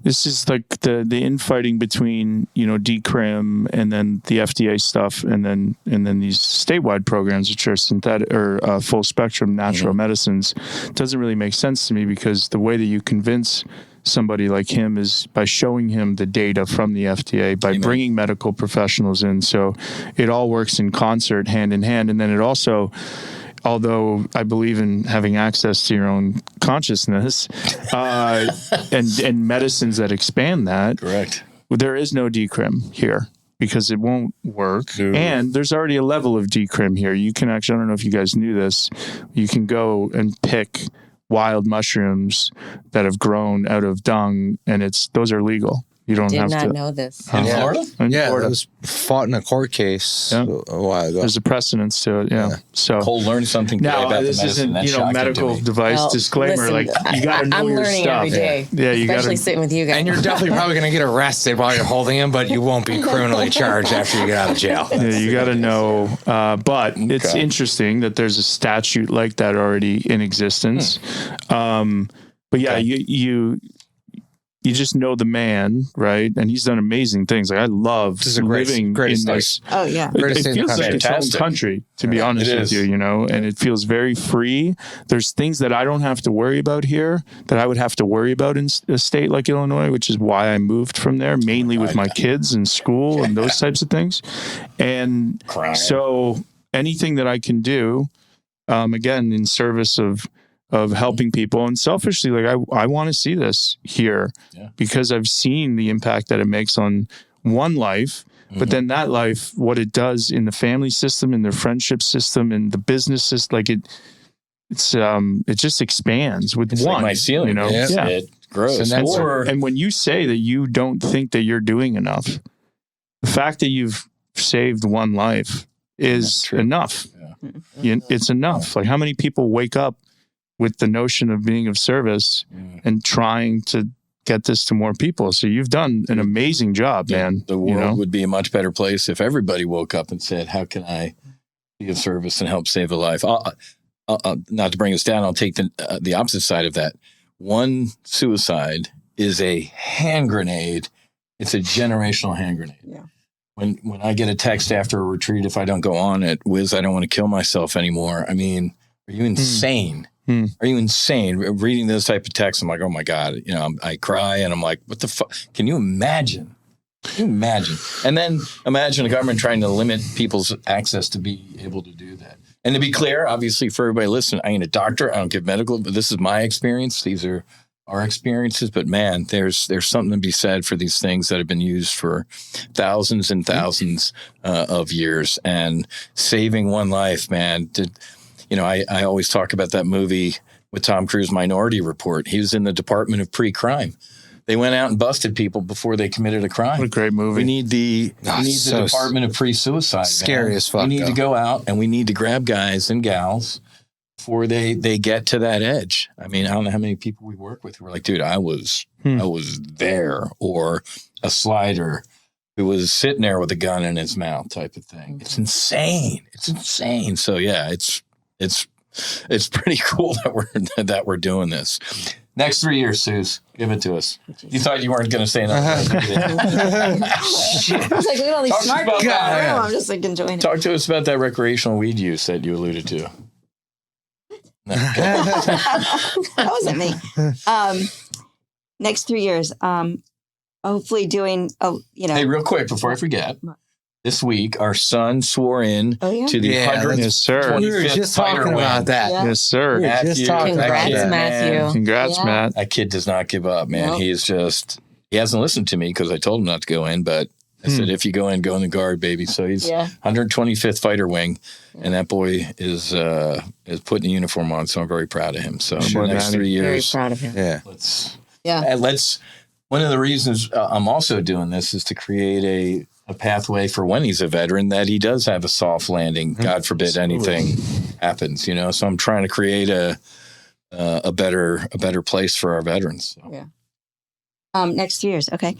This is like the infighting between decrim and then the FDA stuff and then these statewide programs which are synthetic or full spectrum natural medicines doesn't really make sense to me, because the way that you convince somebody like him is by showing him the data from the FDA, by bringing medical professionals in. So it all works in concert, hand in hand, and then it also. Although I believe in having access to your own consciousness and medicines that expand that. Correct. There is no decrim here because it won't work. No. And there's already a level of decrim here. You can actually, I don't know if you guys knew this, you can go and pick wild mushrooms that have grown out of dung, and those are legal. You don't have to. Did not know this. In Florida? In Florida. It was fought in a court case a while ago. There's a precedence to it, So Cole learned something today now, about this the medicine. isn't, medical device disclaimer. Listen, like, you got to know I'm your learning stuff. every day. Yeah, you got especially sitting with you guys. And you're definitely probably going to get arrested while you're holding him, but you won't be criminally charged after you get out of jail. Yeah, you got to know. But it's interesting that there's a statute like that already in existence. But yeah, you just know the man, right? And he's done amazing things. Like I love living in this. Oh yeah, It feels like its own country, to be honest with you. And it feels very free. There's things that I don't have to worry about here that I would have to worry about in a state like Illinois, which is why I moved from there, mainly with my kids and school and those types of things. And so anything that I can do, again, in service of helping people, and selfishly, like I want to see this here because I've seen the impact that it makes on one life, but then that life, what it does in the family system, in their friendship system, in the business system, like it just expands with one. Like my ceiling, it grows. And when you say that you don't think that you're doing enough, the fact that you've saved one life is enough. Yeah. It's enough. Like how many people wake up with the notion of being of service and trying to get this to more people. So you've done an amazing job, man. The world would be a much better place if everybody woke up and said, how can I be of service and help save a life? Not to bring us down, I'll take the opposite side of that. One suicide is a hand grenade. It's a generational hand grenade. Yeah. When I get a text after a retreat, if I don't go on it, Whiz, I don't want to kill myself anymore. I mean, are you insane? Are you insane? Reading those type of texts, I'm like, oh my God, I cry and I'm like, what the fuck? Can you imagine? And then imagine the government trying to limit people's access to be able to do that. And to be clear, obviously for everybody listening, I ain't a doctor. I don't give medical, but this is my experience. These are our experiences. But man, there's something to be said for these things that have been used for thousands and thousands of years, and saving one life, man. I always talk about that movie with Tom Cruise, Minority Report. He was in the Department of Pre-Crime. They went out and busted people before they committed a crime. What a great movie. We need the Department of Pre-Suicide. Scary as fuck. We need to go out and we need to grab guys and gals before they get to that edge. I mean, I don't know how many people we work with who are like, dude, I was there, or a slider who was sitting there with a gun in his mouth type of thing. It's insane. It's insane. So yeah, it's pretty cool that we're doing this. Next 3 years, Suze, give it to us. You thought you weren't going to say another Shit. I was like, look at all these smart people. I'm just like enjoying it. Talk to us about that recreational weed use that you alluded to. That wasn't me. Next 3 years, hopefully doing, Hey, real quick, before I forget, this week, our son swore in to the 100th. Yes, sir. We were just talking about that. Yeah. Yes, sir. We were just talking Congrats, about that. Matthew. Congrats, Yeah. Matt. That kid does not give up, man. Nope. He hasn't listened to me because I told him not to go in, but I said, if you go in the guard, baby. So he's 125th Fighter Wing, and that boy is putting a uniform on, so I'm very proud of him. So the next 3 Very years, proud of him. Yeah. let's one of the reasons I'm also doing this is to create a pathway for when he's a veteran that he does have a soft landing. God forbid anything happens, So I'm trying to create a better place for our veterans. So. Yeah. Next 3 years. Okay.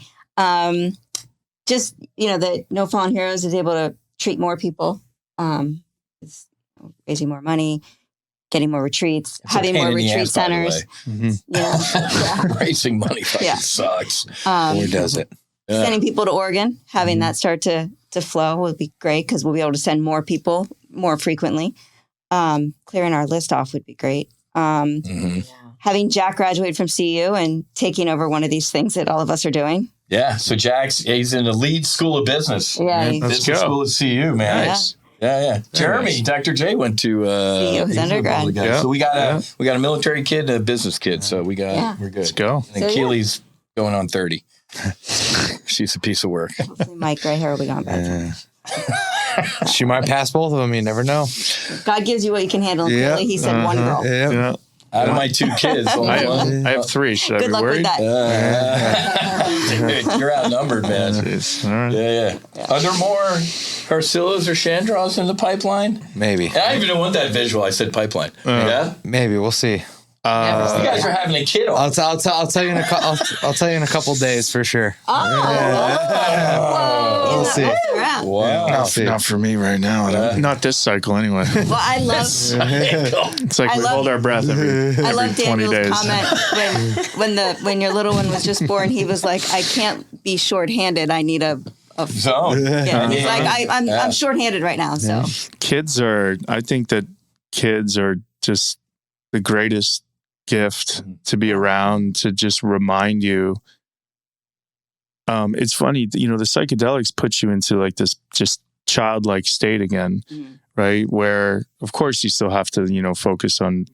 Just, the No Fallen Heroes is able to treat more people. It's raising more money, getting more retreats, having more retreat centers. Raising money fucking sucks. Or does it? Sending people to Oregon, having that start to flow would be great because we'll be able to send more people more frequently. Clearing our list off would be great. Having Jack graduate from CU and taking over one of these things that all of us are doing. Yeah. So he's in the lead school of business. Yeah. Business school at CU, man. Nice. Yeah. Jeremy, Dr. J went to CU, his undergrad. Yeah. So we got a military kid and a business kid. So we're good. Let's go. And Keely's going on 30. She's a piece of work. Hopefully my gray hair will be gone by then. She might pass both of them. You never know. God gives you what you can handle. Clearly, he said one girl. Yeah. Out of my 2 kids, only one. I have 3. Should I Good be luck worried? with that. Dude, you're outnumbered, man. Jeez. All right. Yeah. Are there more Carcillos or Shandraws in the pipeline? Maybe. I don't even want that visual. I said pipeline. Yeah. Maybe. We'll see. You guys are having a kid on. I'll tell you in I'll tell you in a couple days for sure. Whoa. We'll see. Wow. Not for me right now. Not this cycle, anyway. Well, I love It's like we hold our breath every 20 Daniel's days. comment when your little one was just born. He was like, "I can't be shorthanded. I need a Zone. Yeah." He's like, "I'm shorthanded right now." So I think that kids are just the greatest gift to be around, to just remind you. It's funny, the psychedelics put you into like this just childlike state again, right? Where of course you still have to, focus on,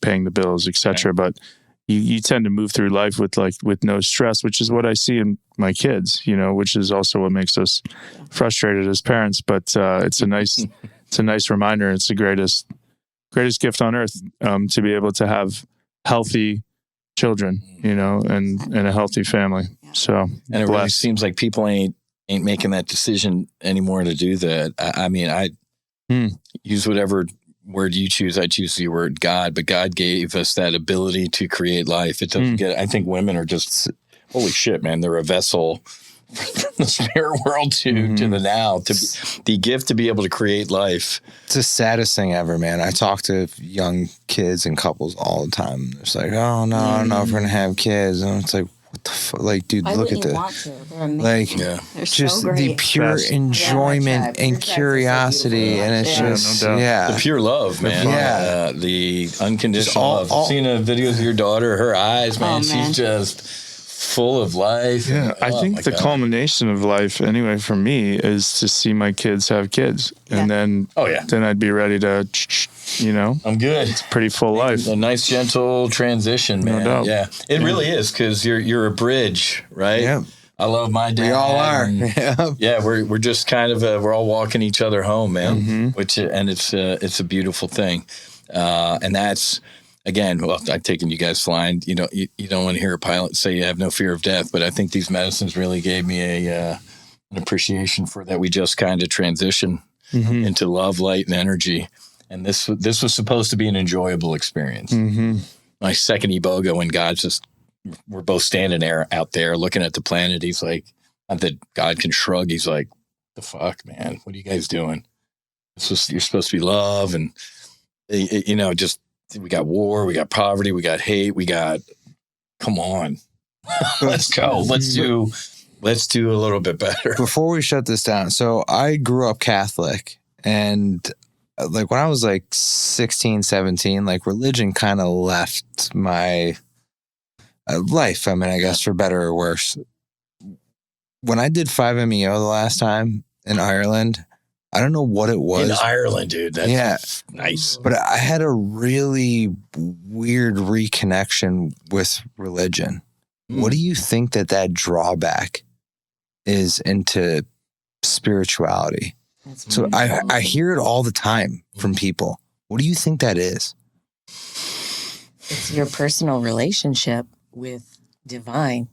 paying the bills, etc. But you tend to move through life with no stress, which is what I see in my kids, which is also what makes us frustrated as parents. But it's a nice reminder. It's the greatest gift on earth, to be able to have healthy children, and a healthy family. So, and it really seems like people ain't making that decision anymore to do that. I use whatever word you choose. I choose the word God, but God gave us that ability to create life. It doesn't I think women are just, holy shit, man. They're a vessel from the spirit world to the now, the gift to be able to create life. It's the saddest thing ever, man. I talk to young kids and couples all the time. It's like, oh no, I don't know if we're gonna have kids, and it's like, what the fuck? Like, dude, look at this. They're amazing. They're just so the pure enjoyment and curiosity, and it's just the pure love, man. The unconditional love. I've seen videos of your daughter. Her eyes, man. She's just full of life. Yeah, I think the culmination of life, anyway, for me, is to see my kids have kids, and then then I'd be ready to, I'm good. It's a pretty full life. A nice, gentle transition, man. No doubt. Yeah, it really is, because you're a bridge, right? Yeah. I love my dad. We all are. Yeah, we're just kind of we're all walking each other home, man. Which it's a beautiful thing. And that's, again, well, I've taken you guys flying. You know, you don't want to hear a pilot say you have no fear of death, but I think these medicines really gave me an appreciation for that. We just kind of transition into love, light, and energy. And this was supposed to be an enjoyable experience. My second Iboga, when we're both standing there out there looking at the planet. He's like, not that God can shrug. He's like, the fuck, man, what are you guys doing? You're supposed to be love. And, you know, just, we got war, we got poverty, we got hate, come on, let's go. Let's do a little bit better. Before we shut this down. So I grew up Catholic, and like when I was like 16, 17, like religion kind of left my life. I mean, I guess for better or worse. When I did 5-MeO the last time in Ireland, I don't know what it was. In Ireland, dude. That's nice. But I had a really weird reconnection with religion. What do you think that drawback is into spirituality? So I hear it all the time from people. What do you think that is? It's your personal relationship with divine.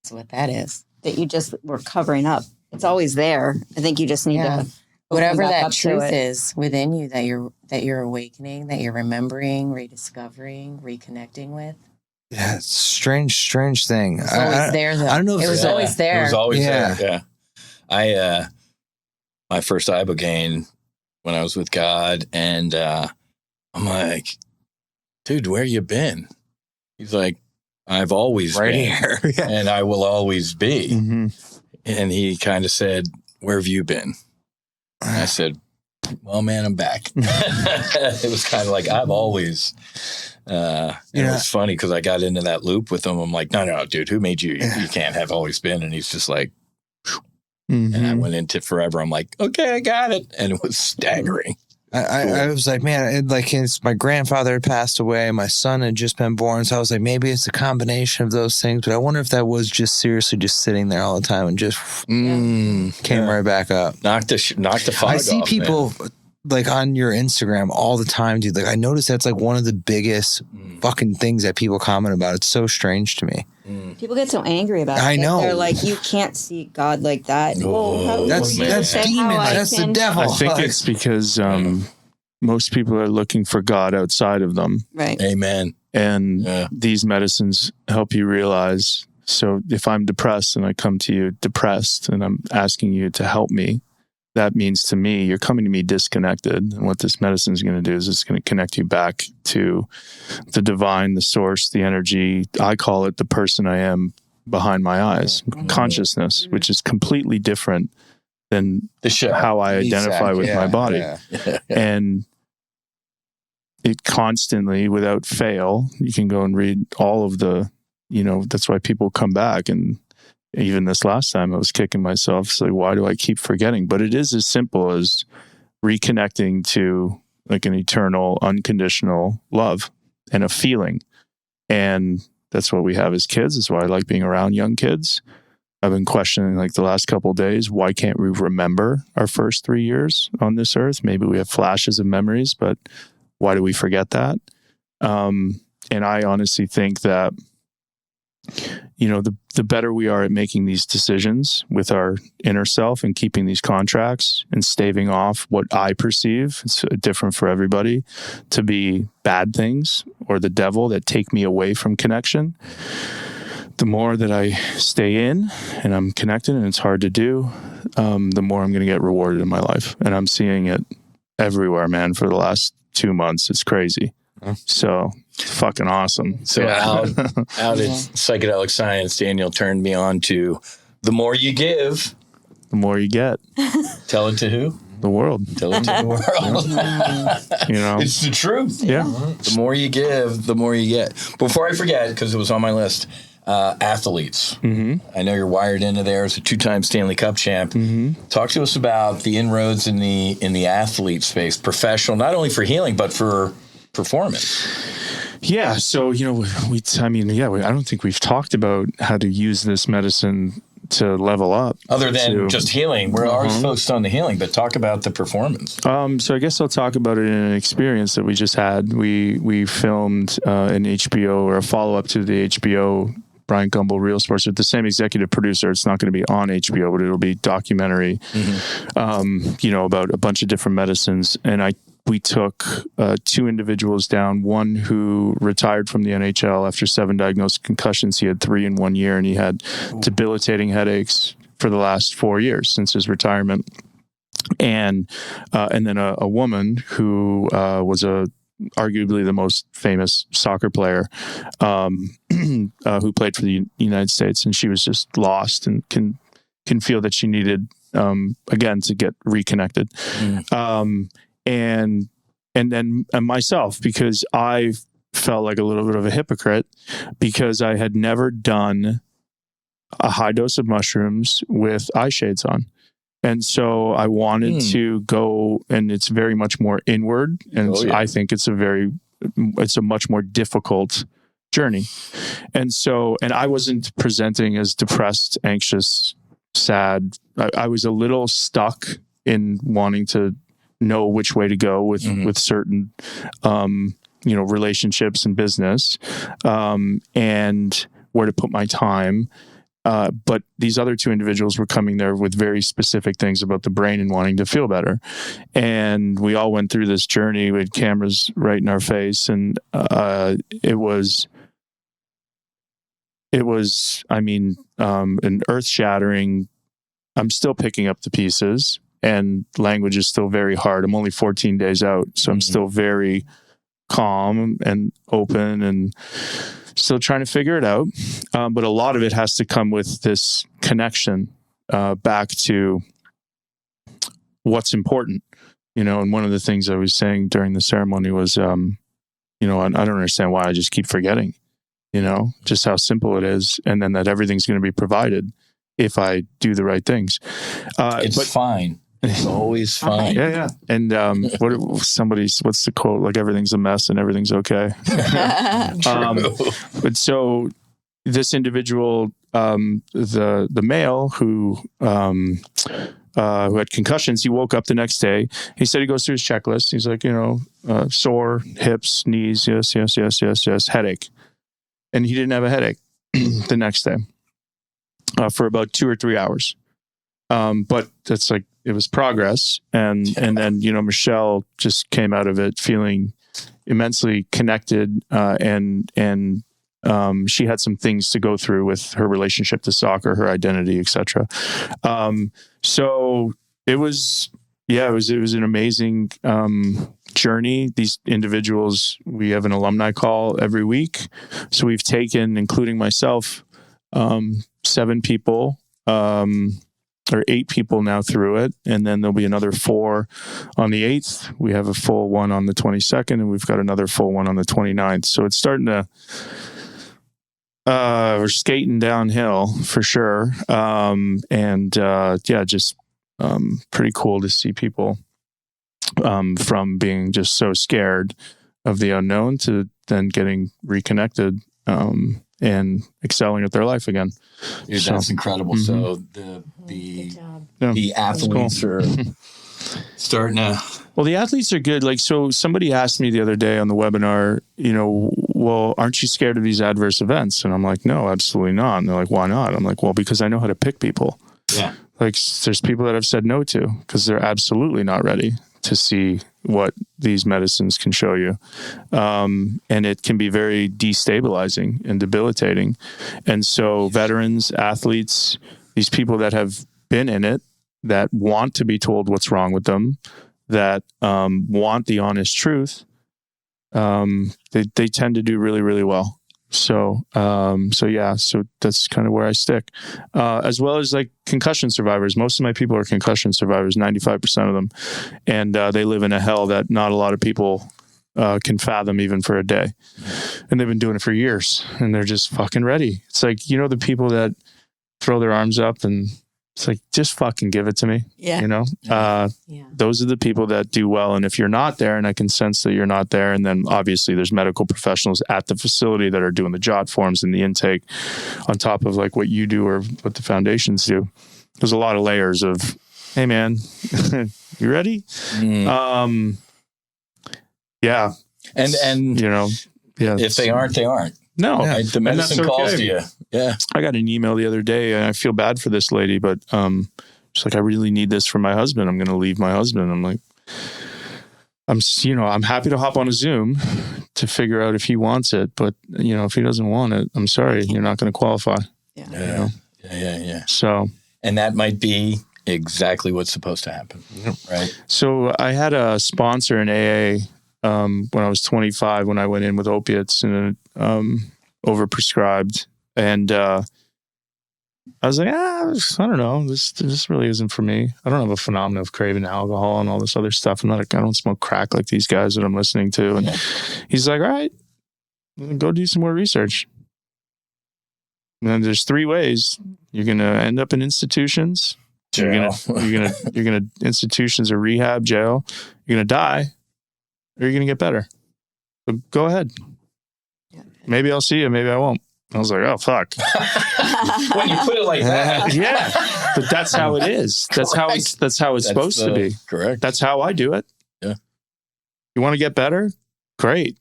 That's what that is. That you just were covering up. It's always there. I think you just need to whatever that truth is within you that you're awakening, that you're remembering, rediscovering, reconnecting with. Yeah, it's strange thing. It's always there, though. I don't know if it was always there. It was always there. Yeah. My first Ibogaine when I was with God, and I'm like, dude, where you been? He's like, I've always right been here, and I will always be. And he kind of said, where have you been? And I said, well, man, I'm back. It was kind of like, I've always, it was funny because I got into that loop with him. I'm like, no, dude, who made you? You can't have always been. And he's just like, and I went into forever. I'm like, okay, I got it. And it was staggering. I was like, man, my grandfather had passed away. My son had just been born. So I was like, maybe it's a combination of those things. But I wonder if that was just seriously just sitting there all the time and just came right back up. Knocked the fog I see off, people like on your Instagram all the time, dude. Like I noticed that's like one of the biggest fucking things that people comment about. It's so strange to me. People get so angry about it. I know. They're like, you can't see God like that. That's demon. That's the devil. I think it's because most people are looking for God outside of them. Right. Amen. And these medicines help you realize. So if I'm depressed and I come to you depressed and I'm asking you to help me, that means to me, you're coming to me disconnected. And what this medicine is going to do is it's going to connect you back to the divine, the source, the energy. I call it the person I am behind my eyes, consciousness, which is completely different than how I identify with my body. And it constantly, without fail, you can go and read all of the, that's why people come back. And even this last time I was kicking myself. It's like, why do I keep forgetting? But it is as simple as reconnecting to like an eternal, unconditional love and a feeling. And that's what we have as kids. That's why I like being around young kids. I've been questioning like the last couple of days, why can't we remember our first 3 years on this earth? Maybe we have flashes of memories, but why do we forget that? And I honestly think that, the better we are at making these decisions with our inner self and keeping these contracts and staving off what I perceive, it's different for everybody, to be bad things or the devil that take me away from connection. The more that I stay in and I'm connected, and it's hard to do, the more I'm going to get rewarded in my life. And I'm seeing it everywhere, man, for the last 2 months. It's crazy. So it's fucking awesome. So out at Psychedelic Science, Daniel turned me on to the more you give, the more you get. Tell it to who? The world. Tell it to the world. It's the truth. Yeah. The more you give, the more you get. Before I forget, because it was on my list, athletes. I know you're wired into there as a 2-time Stanley Cup champ. Talk to us about the inroads in the athlete space, professional, not only for healing, but for performance. Yeah. So, I don't think we've talked about how to use this medicine to level up. Other than just healing, we're always focused on the healing, but talk about the performance. So I guess I'll talk about it in an experience that we just had. We filmed an HBO or a follow-up to the HBO Brian Gumbel Real Sports with the same executive producer. It's not going to be on HBO, but it'll be documentary, about a bunch of different medicines. And we took 2 individuals down, one who retired from the NHL after 7 diagnosed concussions. He had 3 in 1 year, and he had debilitating headaches for the last 4 years since his retirement. And then a woman who was arguably the most famous soccer player who played for the United States. And she was just lost and can feel that she needed, again, to get reconnected. And then myself, because I felt like a little bit of a hypocrite because I had never done a high dose of mushrooms with eye shades on. And so I wanted to go, and it's very much more inward. And I think it's a much more difficult journey. And I wasn't presenting as depressed, anxious, sad. I was a little stuck in wanting to know which way to go with certain, relationships and business, and where to put my time. But these other 2 individuals were coming there with very specific things about the brain and wanting to feel better. And we all went through this journey with cameras right in our face. And, it was, an earth shattering. I'm still picking up the pieces. And language is still very hard. I'm only 14 days out, so I'm still very calm and open and still trying to figure it out. But a lot of it has to come with this connection back to what's important. And one of the things I was saying during the ceremony was, I don't understand why I just keep forgetting, just how simple it is. And then that everything's going to be provided if I do the right things. It's fine. It's always fine. Yeah. And what's the quote? Like, everything's a mess and everything's okay. But so this individual, the male who had concussions, he woke up the next day. He said he goes through his checklist. He's like, sore hips, knees, yes, headache. And he didn't have a headache the next day for about 2 or 3 hours. But that's like, it was progress. And then, Michelle just came out of it feeling immensely connected. And she had some things to go through with her relationship to soccer, her identity, etc. So it was an amazing, journey. These individuals, we have an alumni call every week. So we've taken, including myself, 7 people, or 8 people now through it. And then there'll be another 4 on the 8th. We have a full one on the 22nd, and we've got another full one on the 29th. So it's starting to, we're skating downhill for sure. Just pretty cool to see people from being just so scared of the unknown to then getting reconnected and excelling at their life again. Dude, that's incredible. So the athletes are starting to... Well, the athletes are good. Like, so somebody asked me the other day on the webinar, well, aren't you scared of these adverse events? And I'm like, no, absolutely not. And they're like, why not? I'm like, well, because I know how to pick people. Yeah. Like, there's people that I've said no to because they're absolutely not ready to see what these medicines can show you. And it can be very destabilizing and debilitating. And so veterans, athletes, these people that have been in it, that want to be told what's wrong with them, that want the honest truth, they tend to do really, really well. So that's kind of where I stick. As well as like concussion survivors. Most of my people are concussion survivors, 95% of them. And they live in a hell that not a lot of people can fathom even for a day. And they've been doing it for years and they're just fucking ready. It's like, the people that throw their arms up and It's like, just fucking give it to me. Yeah. You know, those are the people that do well. And if you're not there, and I can sense that you're not there, and then obviously there's medical professionals at the facility that are doing the jot forms and the intake on top of like what you do or what the foundations do. There's a lot of layers of, hey man, you ready? Yeah. And you know, yeah. If they aren't, they aren't. No, The medicine calls to you. Yeah. I got an email the other day, and I feel bad for this lady, but she's like, I really need this for my husband. I'm going to leave my husband. I'm like, I'm happy to hop on a Zoom to figure out if he wants it, but if he doesn't want it, I'm sorry, you're not going to qualify. Yeah. Yeah. So, and that might be exactly what's supposed to happen. Right. So I had a sponsor in AA when I was 25, when I went in with opiates and overprescribed. And I was like, I don't know. This really isn't for me. I don't have a phenomenon of craving alcohol and all this other stuff. I don't smoke crack like these guys that I'm listening to. And he's like, all right, go do some more research. And then there's 3 ways. You're going to end up in institutions. You're gonna institutions or rehab, jail. You're gonna die, or you're gonna get better. So go ahead. Maybe I'll see you. Maybe I won't. I was like, oh fuck. When you put it like that, yeah. But that's how it is. That's how it's supposed to be. Correct. That's how I do it. Yeah. You want to get better? Great.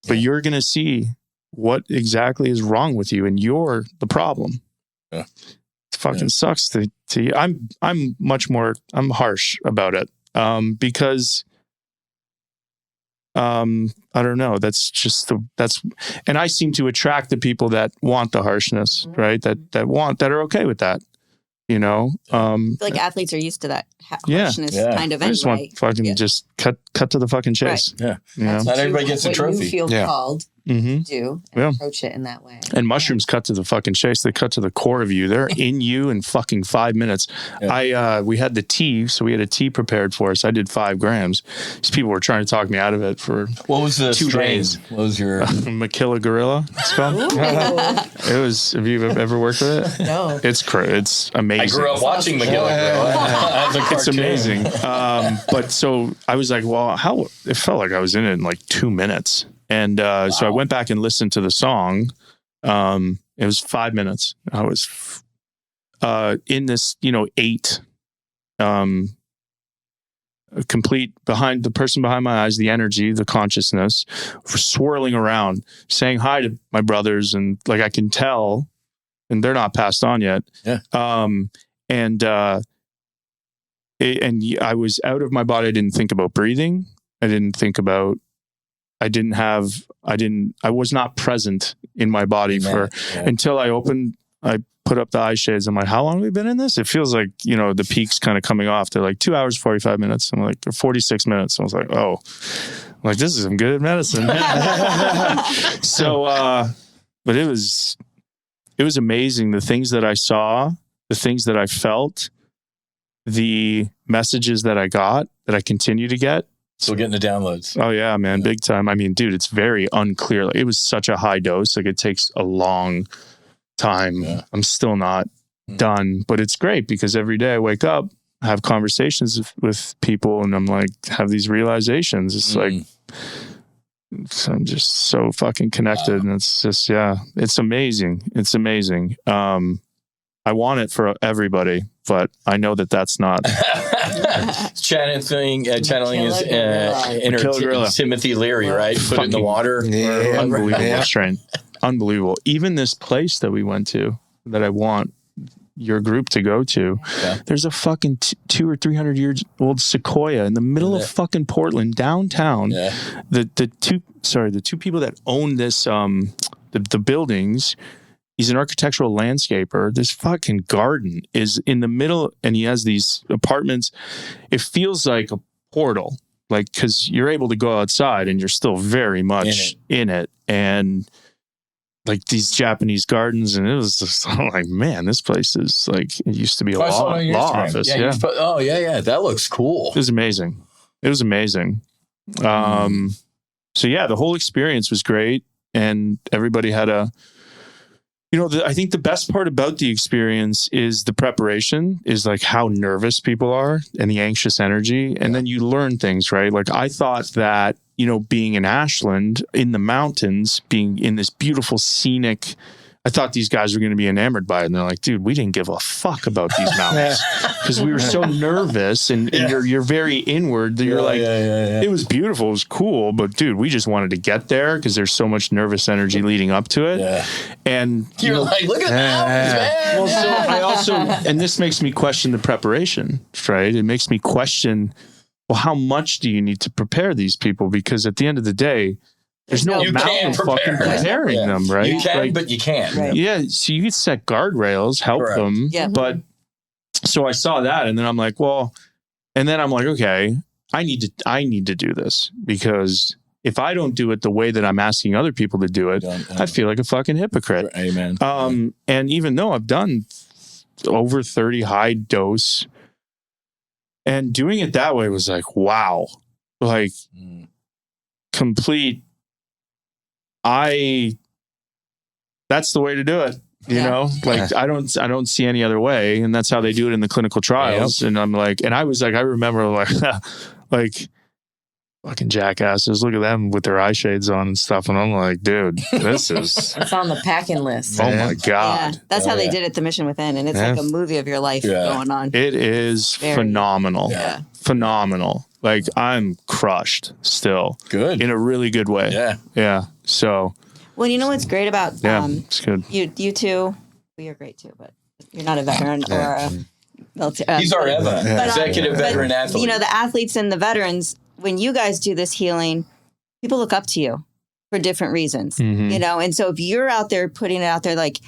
But you're gonna see what exactly is wrong with you, and you're the problem. Yeah. Fucking sucks to I'm much more, I'm harsh about it because I don't know, and I seem to attract the people that want the harshness, right? That are okay with that, I feel like athletes are used to that harshness kind of I just anyway. want fucking just cut to the fucking chase. Right. Yeah. Not everybody gets a trophy. You feel called to do and approach it in that way. And mushrooms cut to the fucking chase. They cut to the core of you. They're in you in fucking 5 minutes. Yeah. We had the tea, so we had a tea prepared for us. I did 5 grams. These people were trying to talk me out of it for what was the 2 days. What was your Maquila Gorilla? It's called. It was. Have you ever worked with it? No. It's amazing. I grew up watching Maquila Gorilla. It's amazing. But so I was like, well, it felt like I was in it in like 2 minutes. And so I went back and listened to the song. It was 5 minutes. I was in this, 8 complete behind the person behind my eyes, the energy, the consciousness swirling around, saying hi to my brothers. And like, I can tell, and they're not passed on yet. Yeah. And I was out of my body. I didn't think about breathing. I was not present in my body until I put up the eye shades. I'm like, how long have we been in this? It feels like, the peak's kind of coming off. They're like 2 hours, 45 minutes. I'm like, 46 minutes. I was like, oh, this is some good medicine. So, but it was amazing. The things that I saw, the things that I felt, the messages that I got, that I continue to get. Still getting the downloads. Oh yeah, man. Big time. I mean, dude, it's very unclear. Like, it was such a high dose. Like, it takes a long time. Yeah. I'm still not done, but it's great because every day I wake up, I have conversations with people, and I'm like, have these realizations. It's like, I'm just so fucking connected. And it's just, it's amazing. It's amazing. I want it for everybody, but I know that that's not. Channeling is Timothy Leary, right? Put it in the water. Yeah, unbelievable strain. Unbelievable. Even this place that we went to, that I want your group to go to, there's a fucking 200 or 300 years old sequoia in the middle of fucking Portland, downtown. Yeah. The two people that own this, the buildings. He's an architectural landscaper. This fucking garden is in the middle, and he has these apartments. It feels like a portal, like, because you're able to go outside and you're still very much in it. And like these Japanese gardens, and it was just, I'm like, man, this place is like, it used to be a law office. Yeah. That looks cool. It was amazing. So yeah, the whole experience was great, and everybody had a I think the best part about the experience is the preparation, is like how nervous people are and the anxious energy. And then you learn things, right? Like I thought that, being in Ashland in the mountains, being in this beautiful scenic, I thought these guys were going to be enamored by it. And they're like, dude, we didn't give a fuck about these mountains because we were so nervous and you're very inward. You're it was beautiful. It was cool. But dude, we just wanted to get there because there's so much nervous energy leading up to it. Yeah. And you're like, look at the mountains, man. Well, so I also, and this makes me question the preparation, right? It makes me question, well, how much do you need to prepare these people? Because at the end of the day, there's no mountain fucking preparing them, right? You can, but you can't. Right. Yeah, so you could set guardrails, help them. Yeah. But so I saw that, and then I'm like, okay, I need to do this, because if I don't do it the way that I'm asking other people to do it, I feel like a fucking hypocrite. Amen. And even though I've done over 30 high dose, and doing it that way was like, wow, like complete. That's the way to do it. You know, like I don't see any other way. And that's how they do it in the clinical trials. Yep. And I'm like, and I was like, I remember like fucking jackasses. Look at them with their eye shades on and stuff. And I'm like, dude, this is. It's on the packing list. Oh my God. Yeah, that's how they did it, the Mission Within. And it's like a movie of your life going on. It is phenomenal. Yeah. Phenomenal. Like I'm crushed still. Good. In a really good way. Yeah. Yeah. So. Well, you know what's great about it's good. You two, well, you're great too, but you're not a veteran or a military. He's our executive veteran athlete. The athletes and the veterans, when you guys do this healing, people look up to you for different reasons, and so if you're out there putting it out there, like,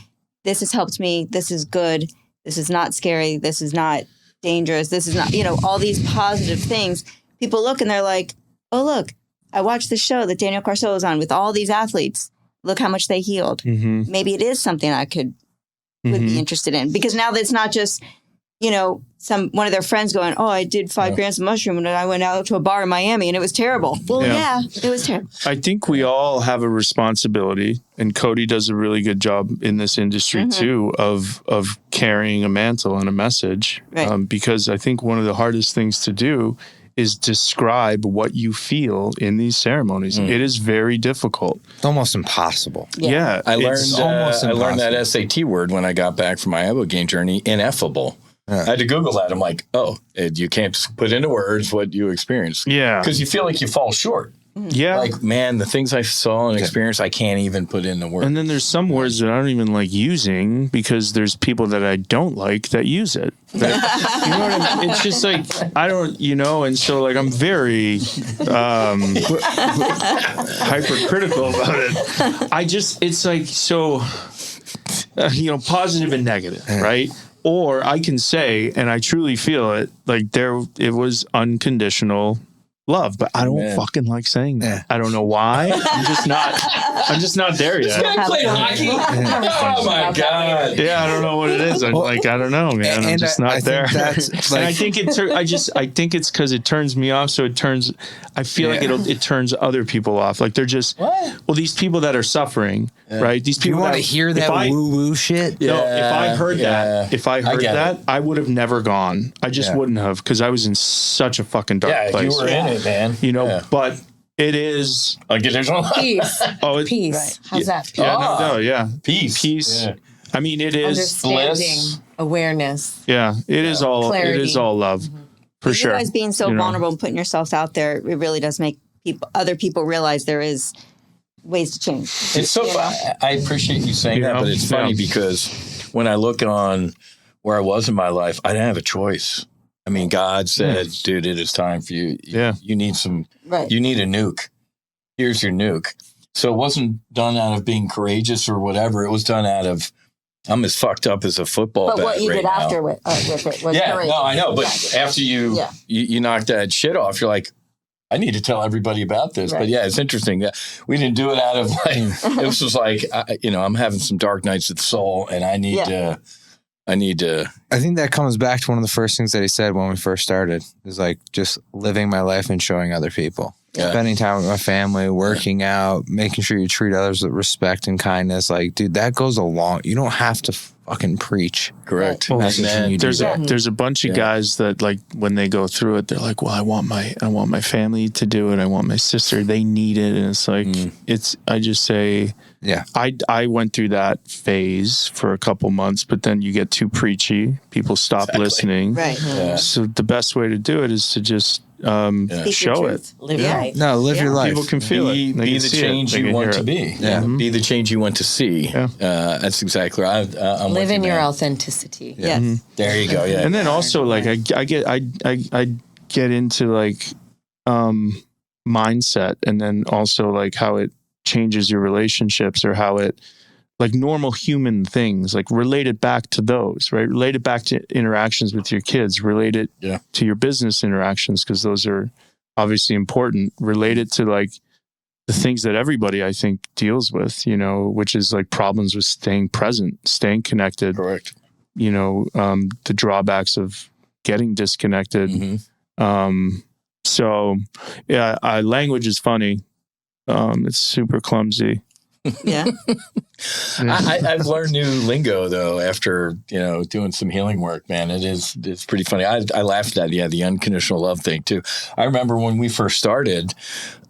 this has helped me, this is good, this is not scary, this is not dangerous, this is not, all these positive things, people look and they're like, oh, look, I watched the show that Daniel Carcillo was on with all these athletes. Look how much they healed. Mm-hmm. Maybe it is something I would be interested in, because now that it's not just, one of their friends going, oh, I did 5 grams of mushroom and I went out to a bar in Miami and it was terrible. Well, it was terrible. I think we all have a responsibility, and Cody does a really good job in this industry too, of carrying a mantle and a message. Right. Because I think one of the hardest things to do is describe what you feel in these ceremonies. It is very difficult. It's almost impossible. Yeah. I learned that SAT word when I got back from my ibogaine journey, ineffable. I had to Google that. I'm like, you can't put into words what you experienced. Yeah. Because you feel like you fall short. Yeah. Like, man, the things I saw and experienced, I can't even put into words. And then there's some words that I don't even like using, because there's people that I don't like that use it. You know what I mean? It's just like, I don't, and so like I'm very hypercritical about it. It's like, so, positive and negative, right? Or I can say, and I truly feel it, like it was unconditional love, but I don't fucking like saying that. I don't know why. I'm just not there yet. This guy played hockey? Oh my God. Yeah, I don't know what it is. I don't know, man. I'm just not there. And I think it's because it turns me off. So I feel like it turns other people off. Like they're just, these people that are suffering, right? These people. You want to hear that woo-woo shit? No, if I heard that, I would have never gone. I just wouldn't have, because I was in such a fucking dark place. You were in it, man. But it is unconditional peace. Peace. Right. How's that? Peace. Peace. Yeah. I mean, it is bliss, awareness. Yeah, it is all. Clarity. It is all love, for sure. You guys being so vulnerable and putting yourselves out there, it really does make other people realize there is ways to change. It's so. I appreciate you saying that, but it's funny because when I look on where I was in my life, I didn't have a choice. I mean, God said, dude, it is time for you. You need you need a nuke. Here's your nuke. So it wasn't done out of being courageous or whatever. It was done out of, I'm as fucked up as a football bat. But what you did after with it was courageous. No, I know. But after you knock that shit off, you're like, I need to tell everybody about this. Right. But it's interesting that we didn't do it out of like, it was just like, I'm having some dark nights of the soul and I need to. I think that comes back to one of the first things that he said when we first started, is like just living my life and showing other people. spending time with my family, working out, making sure you treat others with respect and kindness. Like, dude, that goes a long. You don't have to fucking preach. Correct. Well, Message when you do that. there's a bunch of guys that, like, when they go through it, they're like, well, I want my family to do it. I want my sister. They need it. And it's like, I just say, Yeah. I went through that phase for a couple months, but then you get too preachy. People stop listening. Right. Yeah. So the best way to do it is to just show it. Live your life. No, live your life. People can feel Be it. They the can see change it. They you can want hear to it. be. Yeah. Be the change you want to see. Yeah. That's exactly right. I'm Live with in you, your man. authenticity. Yes. There you go. Yeah. And then also, like, I get into like mindset, and then also like how it changes your relationships, or how it, like, normal human things, like, relate it back to those, right? Relate it back to interactions with your kids, relate it to your business interactions, because those are obviously important. Relate it to, like, the things that everybody, I think, deals with, you know, which is like problems with staying present, staying connected. Correct. You know, the drawbacks of getting disconnected. So yeah, language is funny. It's super clumsy. Yeah. I've learned new lingo though after doing some healing work. Man, it's pretty funny. I laughed at the unconditional love thing too. I remember when we first started,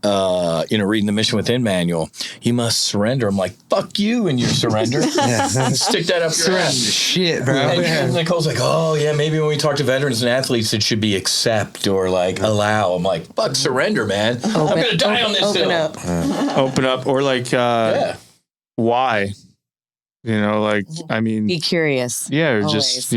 reading the Mission Within manual. You must surrender. I'm like, fuck you and your surrender. Stick that up your ass. Shit, bro. And Nicole's like, oh yeah, maybe when we talk to veterans and athletes, it should be accept or like allow. I'm like, fuck surrender, man. I'm gonna die on this hill. Open up, or like, why? You know, like, I mean, Be curious. yeah, or Always. just,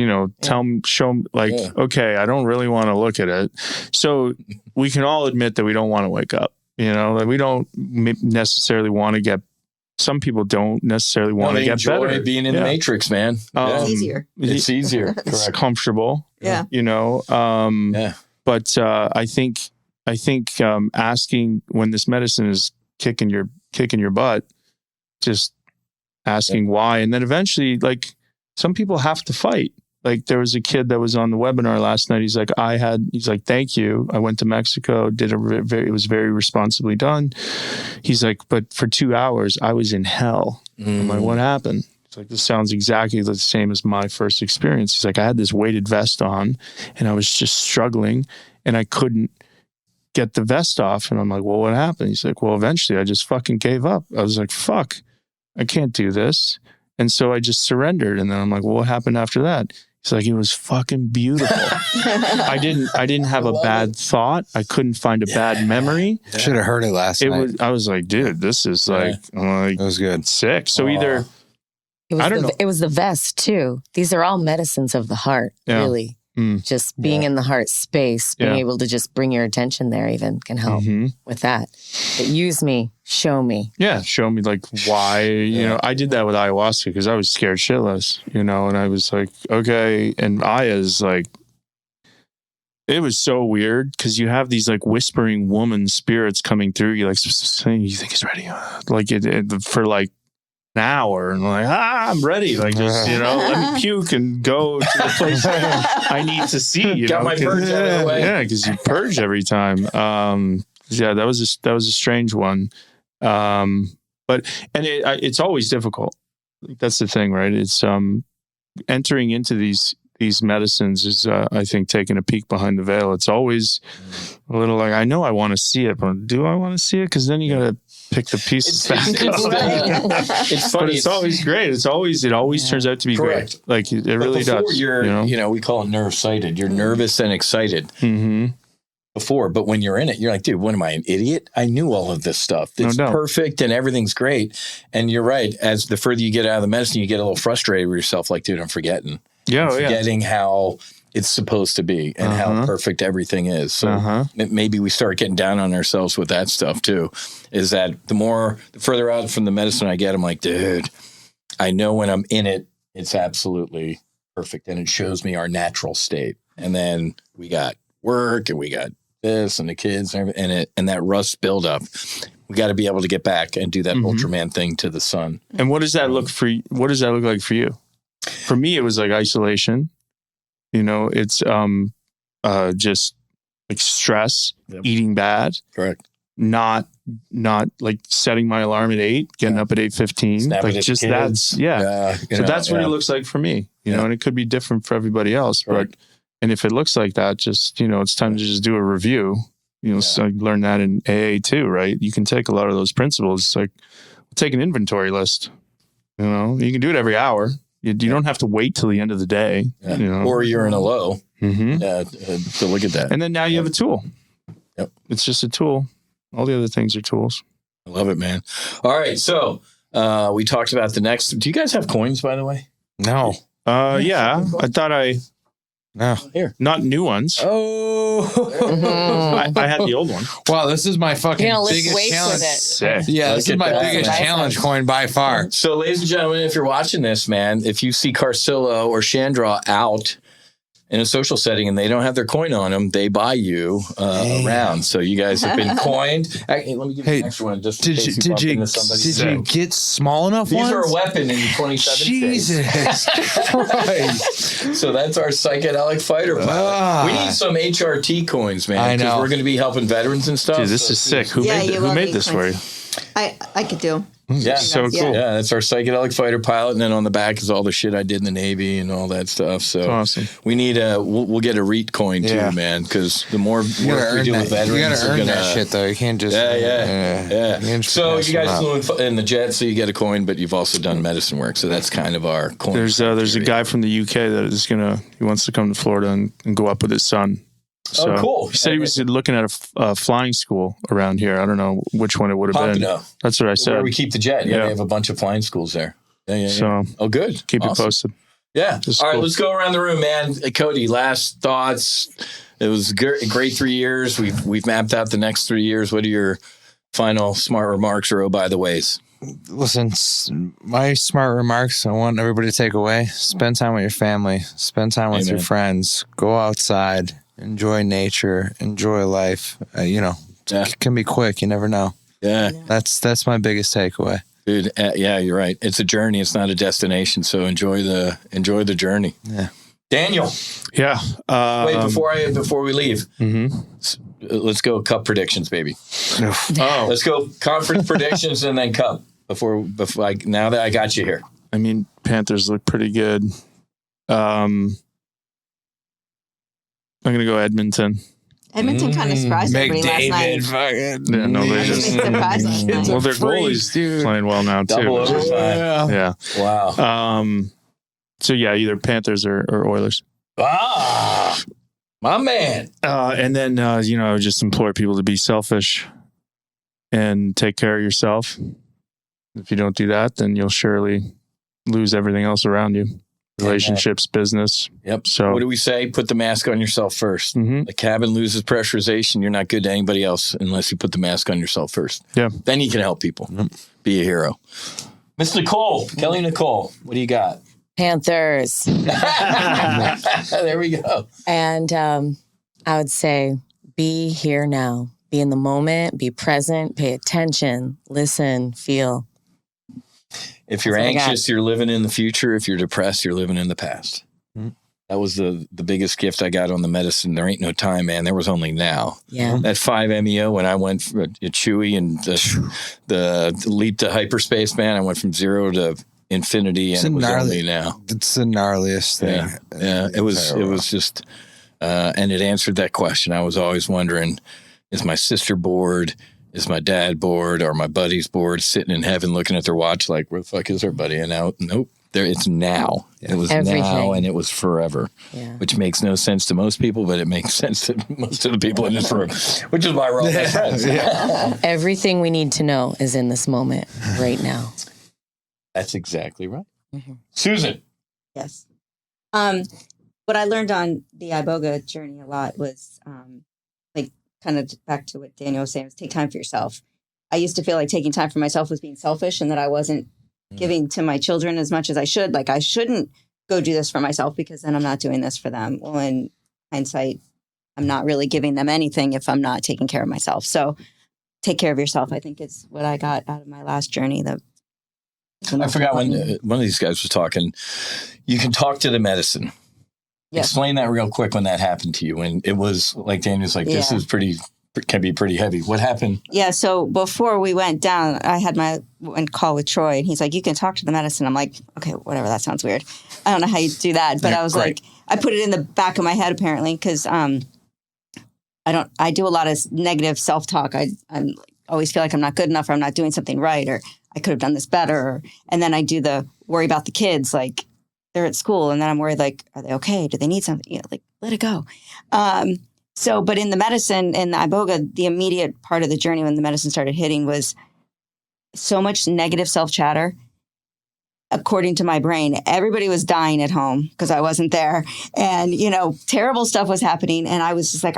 show them, like, okay, I don't really want to look at it. So we can all admit that we don't want to wake up, like we don't necessarily want to get, some people don't necessarily want to get better. Being in the matrix, man. It's easier. It's easier. It's Correct. comfortable. Yeah. But I think asking when this medicine is kicking your butt, just asking why. And then eventually, like, some people have to fight. Like, there was a kid that was on the webinar last night. He's like, thank you. I went to Mexico, it was very responsibly done. He's like, but for 2 hours, I was in hell. I'm like, what happened? It's like, this sounds exactly the same as my first experience. He's like, I had this weighted vest on and I was just struggling and I couldn't get the vest off. And I'm like, well, what happened? He's like, well, eventually I just fucking gave up. I was like, fuck, I can't do this. And so I just surrendered. And then I'm like, well, what happened after that? He's like, it was fucking beautiful. I didn't have a bad thought. I couldn't find a bad memory. Should have heard it last night. I was like, dude, this is like, I'm like, It was good. sick. So either, I don't know. It was the vest too. These are all medicines of the heart, really. Just being in the heart space, being able to just bring your attention there even can help with that. But use me, show me. Yeah, show me, like, why, I did that with ayahuasca because I was scared shitless, and I was like, okay. And Aya's like, it was so weird because you have these like whispering woman spirits coming through you, like, saying, you think it's ready? Like for like an hour, and I'm like, I'm ready. Like, just, let me puke and go to the place I need to see. Got my purge out of the way. Yeah, because you purge every time. That was a strange one. But it's always difficult. That's the thing, right? It's entering into these medicines is, I think, taking a peek behind the veil. It's always a little like, I know I want to see it, but do I want to see it? Because then you got to pick the pieces back up. It's funny. But it's always great. It always turns out to be Correct. great. Like, it really does. You're, we call it nerve sighted. You're nervous and excited. Mm-hmm. Before, but when you're in it, you're like, dude, what am I, an idiot? I knew all of this stuff. It's perfect and everything's great. And you're right. As the further you get out of the medicine, you get a little frustrated with yourself. Like, dude, I'm forgetting. Forgetting how it's supposed to be and how perfect everything is. So maybe we start getting down on ourselves with that stuff too. Is that the further out from the medicine I get, I'm like, dude, I know when I'm in it, it's absolutely perfect. And it shows me our natural state. And then we got work and we got this and the kids and that rust buildup. We got to be able to get back and do that Ultraman thing to the sun. And what does that look like for you? For me, it was like isolation. It's just like stress, eating bad. Correct. not like setting my alarm at 8, getting up at 8:15. Snapping Like at just the that's kids. So that's what it looks like for me, you know, and it could be different for everybody else. Right. But and if it looks like that, just, you know, it's time to just do a review. You know, so I learned that in AA too, right? You can take a lot of those principles. It's like take an inventory list. You know, you can do it every hour. You don't have to wait till the end of the day. Yeah. You know? Or you're in a low Mm-hmm. to look at that. And then now you have a tool. Yep. It's just a tool. All the other things are tools. I love it, man. All right. So we talked about the next. Do you guys have coins, by the way? No. Yeah. I thought No. Here. not new ones. Oh. I had the old one. Wow, this is my fucking You're gonna lift biggest weights challenge. with it. Sick. Yeah, Look this is at my that, biggest man. challenge coin by far. So, ladies and gentlemen, if you're watching this, man, if you see Carcillo or Shandraw out in a social setting and they don't have their coin on them, they buy you around. So you guys have been coined. Hey, let me give you an extra one. Just in case bump into somebody. you get small enough These ones? are a weapon in 27 states. Jesus Christ. So that's our psychedelic fighter pilot. We need some HRT coins, man. I know. Because we're going to be helping veterans and stuff. Dude, this is sick. Who made this for you? I could do. Yeah. So cool. Yeah, that's our psychedelic fighter pilot, and then on the back is all the shit I did in the Navy and all that stuff. So Awesome. we need we'll get a REIT coin too, man, because the more You work we do with veterans, you gotta earn we're that shit though. You can't just yeah. So you guys flew flew in the jet, so you get a coin, but you've also done medicine work, so that's kind of our coin. There's a guy from the UK that is he wants to come to Florida and go up with his son. So cool. He said he was looking at a flying school around here. I don't know which one it would have been. Pompano. That's what I said. Where we keep the jet. Yeah, Yeah. they have a bunch of flying schools there. Yeah. So Oh, good. keep Awesome. it posted. Yeah. Just All right, cool. let's go around the room, man. Cody, last thoughts. It was a great 3 years. We've mapped out the next 3 years. What are your final smart remarks or by the ways? Listen, my smart remarks I want everybody to take away. Spend time with your family. Spend time with Amen. your friends. Go outside. Enjoy nature. Enjoy life. It can be quick. You never know. Yeah. That's my biggest takeaway. Dude, yeah, you're right. It's a journey. It's not a destination. So enjoy the journey. Yeah. Daniel, Yeah. wait, before we leave, let's go cup predictions, baby. Oh, Let's go conference predictions and then cup now that I got you here. I mean, Panthers look pretty good. I'm gonna go Edmonton. Edmonton kind of surprised everybody last night. fucking. Yeah, no, they I was just. surprised last night. Well, their goalie's dude. playing well now too. Double which is- overtime. Yeah. Wow. So yeah, either Panthers or Oilers. My man. And then I would just implore people to be selfish and take care of yourself. If you don't do that, then you'll surely lose everything else around you. Relationships, business. Yep. So- what do we say? Put the mask on yourself first. Mhm. The cabin loses pressurization. You're not good to anybody else unless you put the mask on yourself first. Yeah. Then you can help people. Be a hero. Miss Nicole, Kelly Nicole, what do you got? Panthers. There we go. And I would say be here now. Be in the moment. Be present. Pay attention. Listen. Feel. If you're That's what I got. anxious, you're living in the future. If you're depressed, you're living in the past. That was the biggest gift I got on the medicine. There ain't no time, man. There was only now. Yeah. That 5-MeO, when I went for Chewy and the leap to hyperspace, man, I went from 0 to infinity, and it was only now. It's the gnarliest thing. Yeah. It was just, and it answered that question. I was always wondering, is my sister bored? Is my dad bored? Or my buddies bored, sitting in heaven looking at their watch like, where the fuck is our buddy? And now, nope. It's now. It was Everything. now, and it was forever, Yeah. which makes no sense to most people, but it makes sense to most of the people in this room, which is why we're all best friends. Everything we need to know is in this moment right now. That's exactly right. Mhm. Susan. Yes. What I learned on the Iboga journey a lot was like kind of back to what Daniel was saying, was take time for yourself. I used to feel like taking time for myself was being selfish and that I wasn't giving to my children as much as I should. Like I shouldn't go do this for myself because then I'm not doing this for them. Well, in hindsight, I'm not really giving them anything if I'm not taking care of myself. So take care of yourself, I think is what I got out of my last journey. I forgot when one of these guys was talking. You can talk to the medicine. Yes. Explain that real quick when that happened to you. When it was like Daniel's like, this Yeah. is pretty can be pretty heavy. What happened? Yeah. So before we went down, I had my call with Troy, and he's like, "You can talk to the medicine." I'm like, "Okay, whatever. That sounds weird. I don't know how you do that." But I was like, I put it in the back of my head apparently because I do a lot of negative self-talk. I always feel like I'm not good enough, or I'm not doing something right, or I could have done this better. And then I do the worry about the kids, like they're at school, and then I'm worried, like, are they okay? Do they need something? Like, let it go. But in the medicine and the iboga, the immediate part of the journey when the medicine started hitting was so much negative self-chatter. According to my brain, everybody was dying at home because I wasn't there. And, terrible stuff was happening. And I was just like,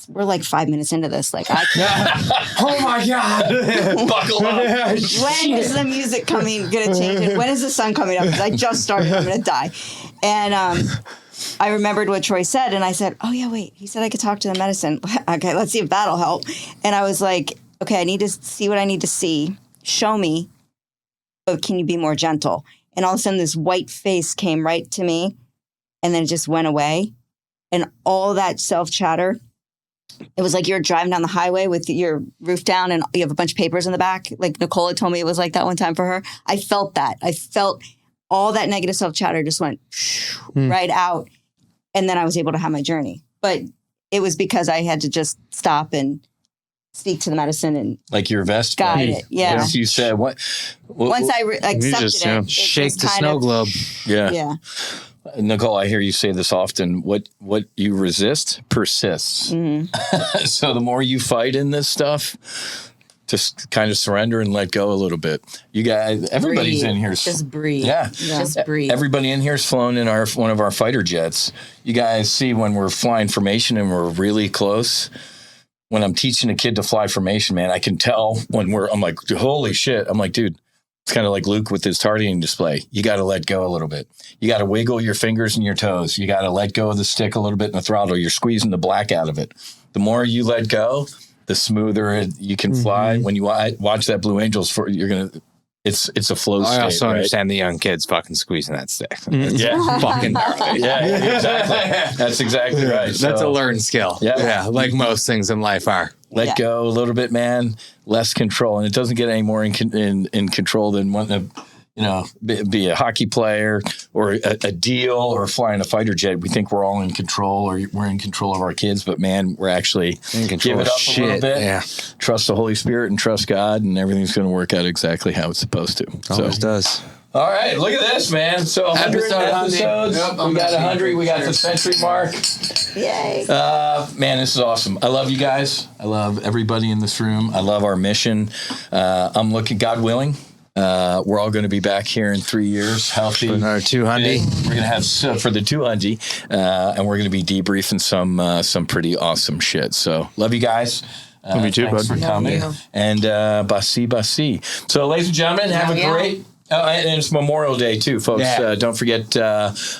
we're like 5 minutes into this. Like, I can't. Oh my God. Buckle up. When is the music going to change? And when is the sun coming up? Because I just started. I'm going to die. And I remembered what Troy said. And I said, oh, yeah, wait. He said I could talk to the medicine. Okay, let's see if that'll help. And I was like, okay, I need to see what I need to see. Show me. But can you be more gentle? And all of a sudden, this white face came right to me. And then it just went away. And all that self-chatter, it was like you're driving down the highway with your roof down and you have a bunch of papers in the back. Like Nicole had told me it was like that one time for her. I felt that. I felt all that negative self-chatter just went right out. And then I was able to have my journey. But it was because I had to just stop and speak to the medicine and like your vest guide it. Yeah. Once you said what? Once I accepted it, shake the snow globe. Yeah. Yeah. Nicole, I hear you say this often. What you resist persists. Mm-hmm. So the more you fight in this stuff, just kind of surrender and let go a little bit. You guys, everybody's Breathe. in here. Just breathe. Yeah. Just breathe. Everybody in here's flown in one of our fighter jets. You guys see when we're flying formation and we're really close. When I'm teaching a kid to fly formation, man, I can tell when I'm like, holy shit. I'm like, dude, it's kind of like Luke with his targeting display. You got to let go a little bit. You got to wiggle your fingers and your toes. You got to let go of the stick a little bit in the throttle. You're squeezing the black out of it. The more you let go, the smoother you can fly. When you watch that Blue Angels, you're going to, it's a flow state. I also right? understand the young kids fucking squeezing that stick. Yeah. Fucking gnarly. Yeah, exactly. That's exactly right. That's a learned skill. Yeah. Like most things in life are. Let go a little bit, man. Less control, and it doesn't get any more in control than wanting to, be a hockey player or a deal or flying a fighter jet. We think we're all in control, or we're in control of our kids, but man, we're actually in control. Give it up a little bit. Yeah. Trust the Holy Spirit and trust God, and everything's going to work out exactly how it's supposed to. Always does. All right, look at this, man. So 100 episodes. Yep, we got 100. We got the century mark. Yay. Man, this is awesome. I love you guys. I love everybody in this room. I love our mission. I'm looking, God willing, we're all going to be back here in 3 years, healthy. For another 200. We're going to have for the 200, and we're going to be debriefing some pretty awesome shit. So love you guys. Love you too, thanks bud. for coming. And basi. So, ladies and gentlemen, have a great. Oh, and it's Memorial Day too, folks. Yeah. Don't forget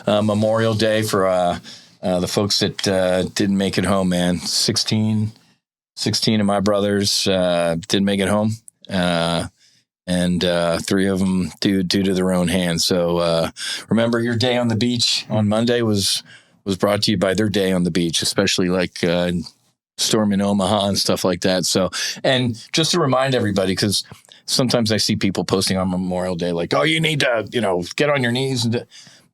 Memorial Day for the folks that didn't make it home, man. 16 of my brothers didn't make it home, and 3 of them due to their own hands. So remember, your day on the beach on Monday was brought to you by their day on the beach, especially like storm in Omaha and stuff like that. So, and just to remind everybody, because sometimes I see people posting on Memorial Day like, oh, you need to, get on your knees.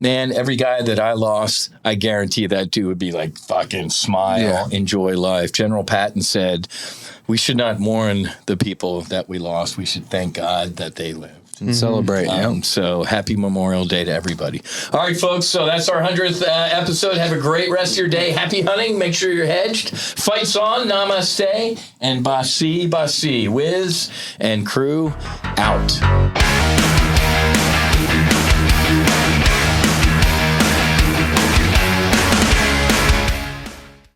Man, every guy that I lost, I guarantee that dude would be like, fucking smile, enjoy life. General Patton said, we should not mourn the people that we lost. We should thank God that they lived. And celebrate. So happy Memorial Day to everybody. All right, folks. So that's our 100th episode. Have a great rest of your day. Happy hunting. Make sure you're hedged. Fights on. Namaste. And basi. Whiz and crew out.